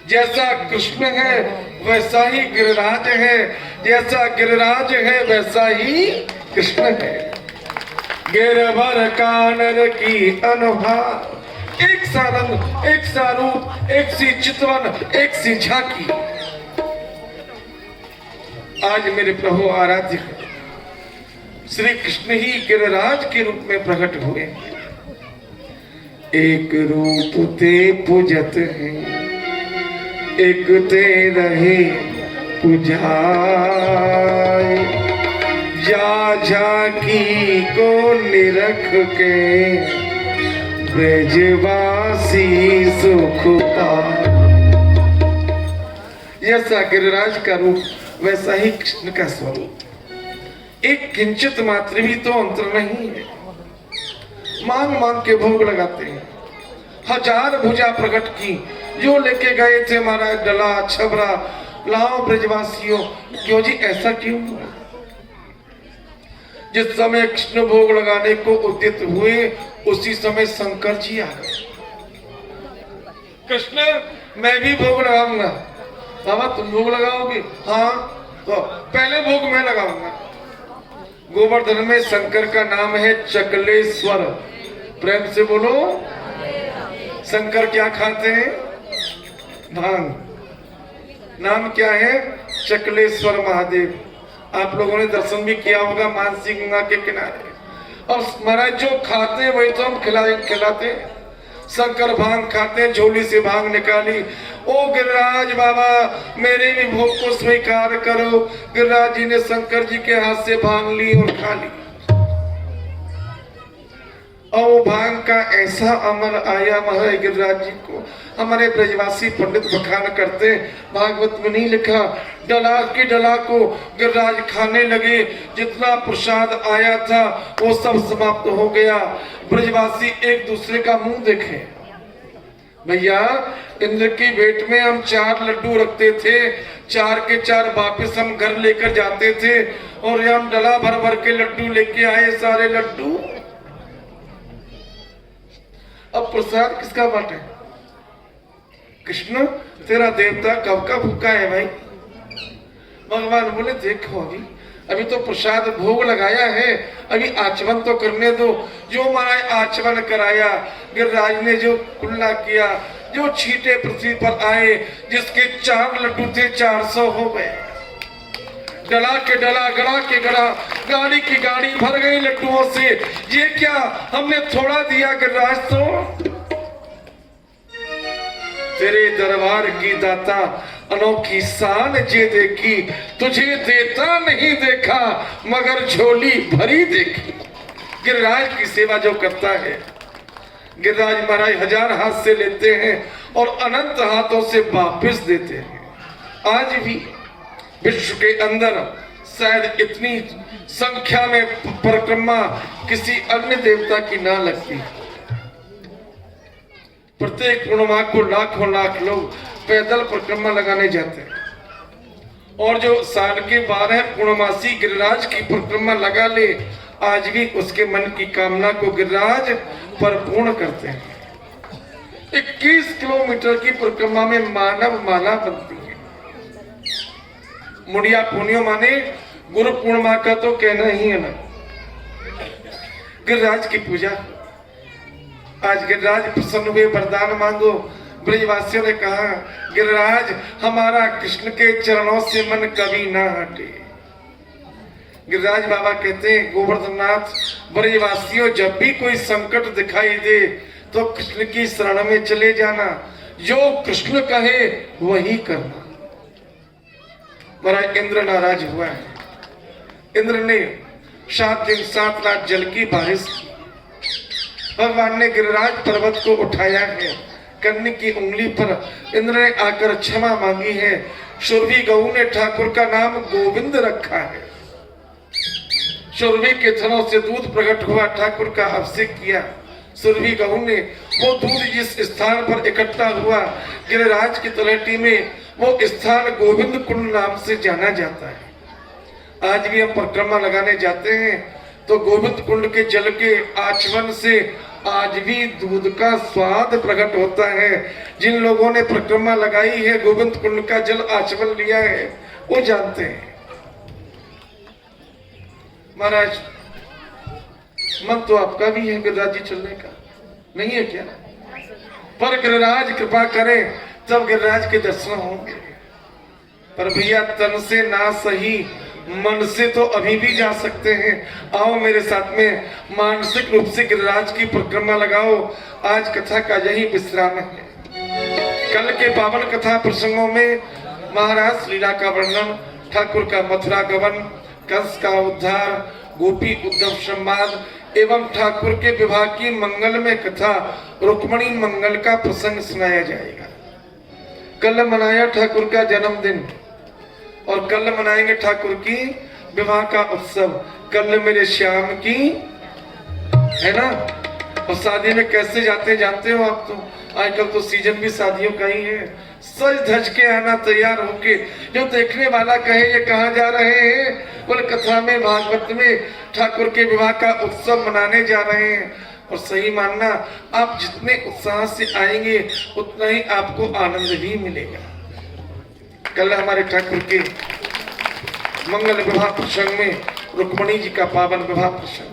जैसा कृष्ण है वैसा ही गिरिराज है, जैसा गिरिराज है वैसा ही कृष्ण है। गिरवर कानर की अनोहा, एक सा रंग, एक सा रूप, एक सी चितवन, एक सी झांकी। आज मेरे प्रभु आराध्य श्री कृष्ण ही गिरिराज के रूप में प्रकट हुए। एक रूप ते पूजत हैं, एक ते रहे पुजाए, जा झांकी को निरख के ब्रजवासी सुख पाए। जैसा गिरिराज का रूप वैसा ही कृष्ण का स्वरूप, एक किंचित मात्र भी तो अंतर नहीं है। मांग मांग के भोग लगाते हैं। हजार भुजा प्रकट की, जो लेके गए थे महाराज डला छबरा, लाओ ब्रजवासियों। क्यों जी, ऐसा क्यों? जिस समय कृष्ण भोग लगाने को उद्यत हुए उसी समय शंकर जी आ गए। कृष्ण, मैं भी भोग लगाऊंगा। बाबा तुम भोग लगाओगे? हाँ, तो पहले भोग मैं लगाऊंगा। गोवर्धन में शंकर का नाम है चकलेश्वर। प्रेम से बोलो। शंकर क्या खाते हैं? भांग। नाम क्या है? चकलेश्वर महादेव। आप लोगों ने दर्शन भी किया होगा मानसी गंगा के किनारे। और महाराज जो खाते हैं वही तो हम खिलाते हैं। शंकर भांग खाते हैं, झोली से भांग निकाली, ओ गिरिराज बाबा मेरे भी भोग को स्वीकार करो। गिरिराज जी ने शंकर जी के हाथ से भांग ली और खा ली। और वो भांग का ऐसा अमर आया महाराज गिरिराज जी को। हमारे ब्रजवासी पंडित बखान करते, भागवत में नहीं लिखा, डला की डला को गिरिराज खाने लगे। जितना प्रसाद आया था वो सब समाप्त हो गया। ब्रजवासी एक दूसरे का मुंह देखे। भैया, इंद्र की भेंट में हम 4 लड्डू रखते थे, 4 के 4 वापिस हम घर लेकर जाते थे, और हम डला भर भर के लड्डू लेके आए, सारे लड्डू। अब प्रसाद किसका बांटे? कृष्ण, तेरा देवता कब का भूखा है भाई? भगवान बोले देखो, अभी तो प्रसाद भोग लगाया है, अभी आचमन तो करने दो। जो महाराज आचमन कराया, गिरिराज ने जो कुल्ला किया, जो छींटे पृथ्वी पर आए, जिसके 4 लड्डू थे 400 हो गए। डला के डला, गड़ा के गड़ा, गाड़ी की गाड़ी भर गई लड्डुओं से। ये क्या हमने थोड़ा दिया गिरिराज? तो तेरे दरबार की दाता अनोखी शान जे देखी, तुझे देता नहीं देखा मगर झोली भरी देखी। गिरिराज की सेवा जो करता है, गिरिराज महाराज 1000 हाथ से लेते हैं और अनंत हाथों से वापस देते हैं। आज भी विश्व के अंदर शायद इतनी संख्या में परिक्रमा किसी अन्य देवता की ना लगती। प्रत्येक पूर्णिमा को लाखों लाख लोग पैदल परिक्रमा लगाने जाते हैं, और जो साल के 12 पूर्णमासी गिरिराज की परिक्रमा लगा ले, आज भी उसके मन की कामना को गिरिराज परिपूर्ण करते हैं। 21 किलोमीटर की परिक्रमा में मानव माला बनती है। मुड़िया पुण्यो माने गुरु पूर्णिमा का तो कहना ही है ना। गिरिराज की पूजा, आज गिरिराज प्रसन्न हुए, वरदान मांगो। ब्रजवासियों ने कहा, गिरिराज हमारा कृष्ण के चरणों से मन कभी ना हटे। गिरिराज बाबा कहते हैं, गोवर्धननाथ ब्रजवासियों, जब भी कोई संकट दिखाई दे तो कृष्ण की शरण में चले जाना, जो कृष्ण कहे वही करना। महाराज इंद्र नाराज हुआ है। इंद्र ने 7 दिन 7 रात जल की बारिश की। भगवान ने गिरिराज पर्वत को उठाया है, कन्नी की उंगली पर इंद्र ने आकर क्षमा मांगी है। सुरभि गऊ ने ठाकुर का नाम गोविंद रखा है। सुरभि के थनों से दूध प्रकट हुआ, ठाकुर का अभिषेक किया। सुरभि गऊ ने वो दूध जिस स्थान पर इकट्ठा हुआ, गिरिराज की तलहटी में, वो स्थान गोविंद कुंड नाम से जाना जाता है। आज भी हम परिक्रमा लगाने जाते हैं तो गोविंद कुंड के जल के आचमन से आज भी दूध का स्वाद प्रकट होता है। जिन लोगों ने परिक्रमा लगाई है, गोविंद कुंड का जल आचमन लिया है, वो जानते हैं। महाराज, मन तो आपका भी है गिरिराज जी चलने का, नहीं है क्या? पर गिरिराज कृपा करें तब गिरिराज के दर्शन होंगे। पर भैया तन से ना सही मन से तो अभी भी जा सकते हैं। आओ मेरे साथ में मानसिक रूप से गिरिराज की परिक्रमा लगाओ। आज कथा का यही विश्राम है। कल के पावन कथा प्रसंगों में महाराज लीला का वर्णन, ठाकुर का मथुरा गमन, कंस का उद्धार, गोपी उद्धव संवाद एवं ठाकुर के विवाह की मंगलमय कथा रुक्मणी मंगल का प्रसंग सुनाया जाएगा। कल मनाया ठाकुर का जन्मदिन और कल मनाएंगे ठाकुर की विवाह का उत्सव। कल मेरे श्याम की, है ना। और शादी में कैसे जाते हैं जानते हो आप तो। आजकल तो सीजन भी शादियों का ही है। सज धज के आना, तैयार होके। जो देखने वाला कहे ये कहाँ जा रहे हैं, बोले कथा में भागवत में ठाकुर के विवाह का उत्सव मनाने जा रहे हैं। और सही मानना, आप जितने उत्साह से आएंगे उतना ही आपको आनंद भी मिलेगा। कल हमारे ठाकुर के मंगल विवाह प्रसंग में रुक्मणी जी का पावन विवाह प्रसंग।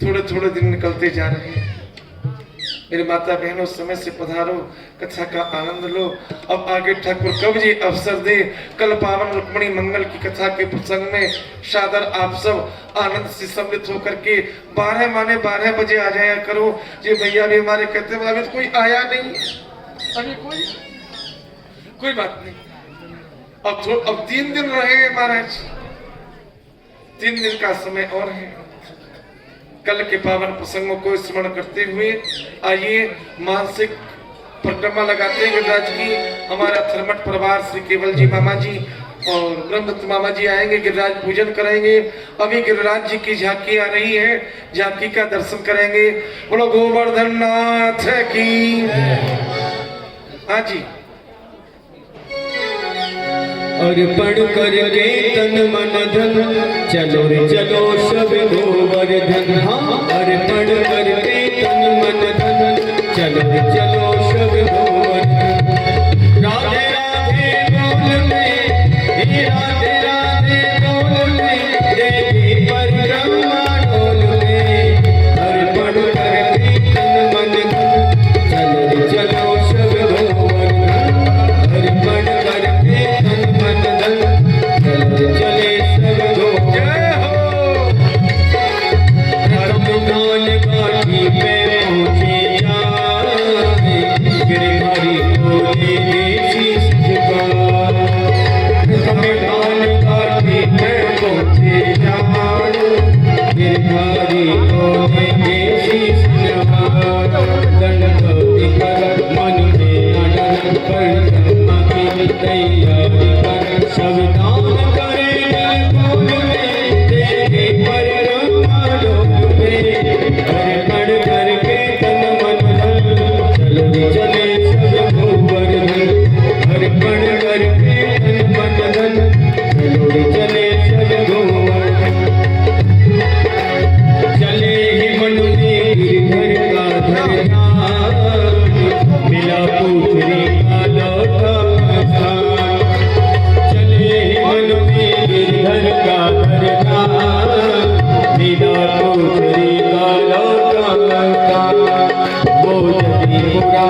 थोड़े थोड़े दिन निकलते जा रहे हैं। मेरे माता बहनों, समय से पधारो, कथा का आनंद लो। अब आगे ठाकुर कब जी अवसर दे, कल पावन रुक्मणी मंगल की कथा के प्रसंग में सादर आप सब आनंद से सम्मिलित होकर के 12 माने 12 बजे आ जाया करो। जी भैया भी हमारे कहते हैं अभी तो कोई आया नहीं। अरे कोई बात नहीं। अब 3 दिन रहे हैं महाराज, 3 दिन का समय और है। कल के पावन प्रसंगों को स्मरण करते हुए आइए मानसिक परिक्रमा लगाते हैं गिरिराज की। हमारा थर्मट परिवार श्री केवल जी मामा जी और ब्रह्मदत्त मामा जी आएंगे, गिरिराज पूजन करेंगे। अभी गिरिराज जी की झांकी आ रही है, झांकी का दर्शन करेंगे। बोलो गोवर्धन नाथ की। हाँ जी। अर्पण करके तन मन धन, चलो रे चलो सब गोवर्धन। हाँ, अर्पण करके तन मन धन, चलो रे चलो सब गोवर्धन। राधे राधे बोल में, राधे राधे बोल में, देवी परिक्रमा डोल में। अर्पण करके तन मन धन, चलो रे चलो सब गोवर्धन। अर्पण करके तन मन धन, चले सब गो। जय हो। प्रथम दान काठी पे पहुँचे जाए, गिरधारी को दे दे शीश झुकाए। प्रथम दान काठी पे पहुँचे जाए, गिरधारी को दे दे शीश झुकाए। दंडवत कर मन में अनंत परिक्रमा की तैयारी कर। सब दान करें बोल में, तेरे परिक्रमा डोल में। अर्पण करके तन मन धन, चलो रे चले सब गोवर्धन। अर्पण करके तन मन धन, चलो रे चले सब गोवर्धन। चले ही मन में गिरधर का ध्यान, मिला पुत्री का लौटा स्थान। चले ही मन में गिरधर का ध्यान, मिला पुत्री का लौटा स्थान। वो यदि पूरा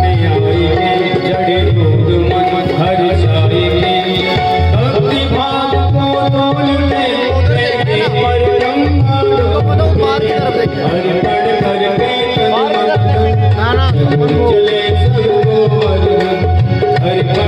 में आएंगे, जड़े दूध मन हर जाएंगे। भक्ति भाव को तोल में, तेरे परिक्रमा डोल में। अर्पण करके तन मन धन, चले सब गोवर्धन। अर्पण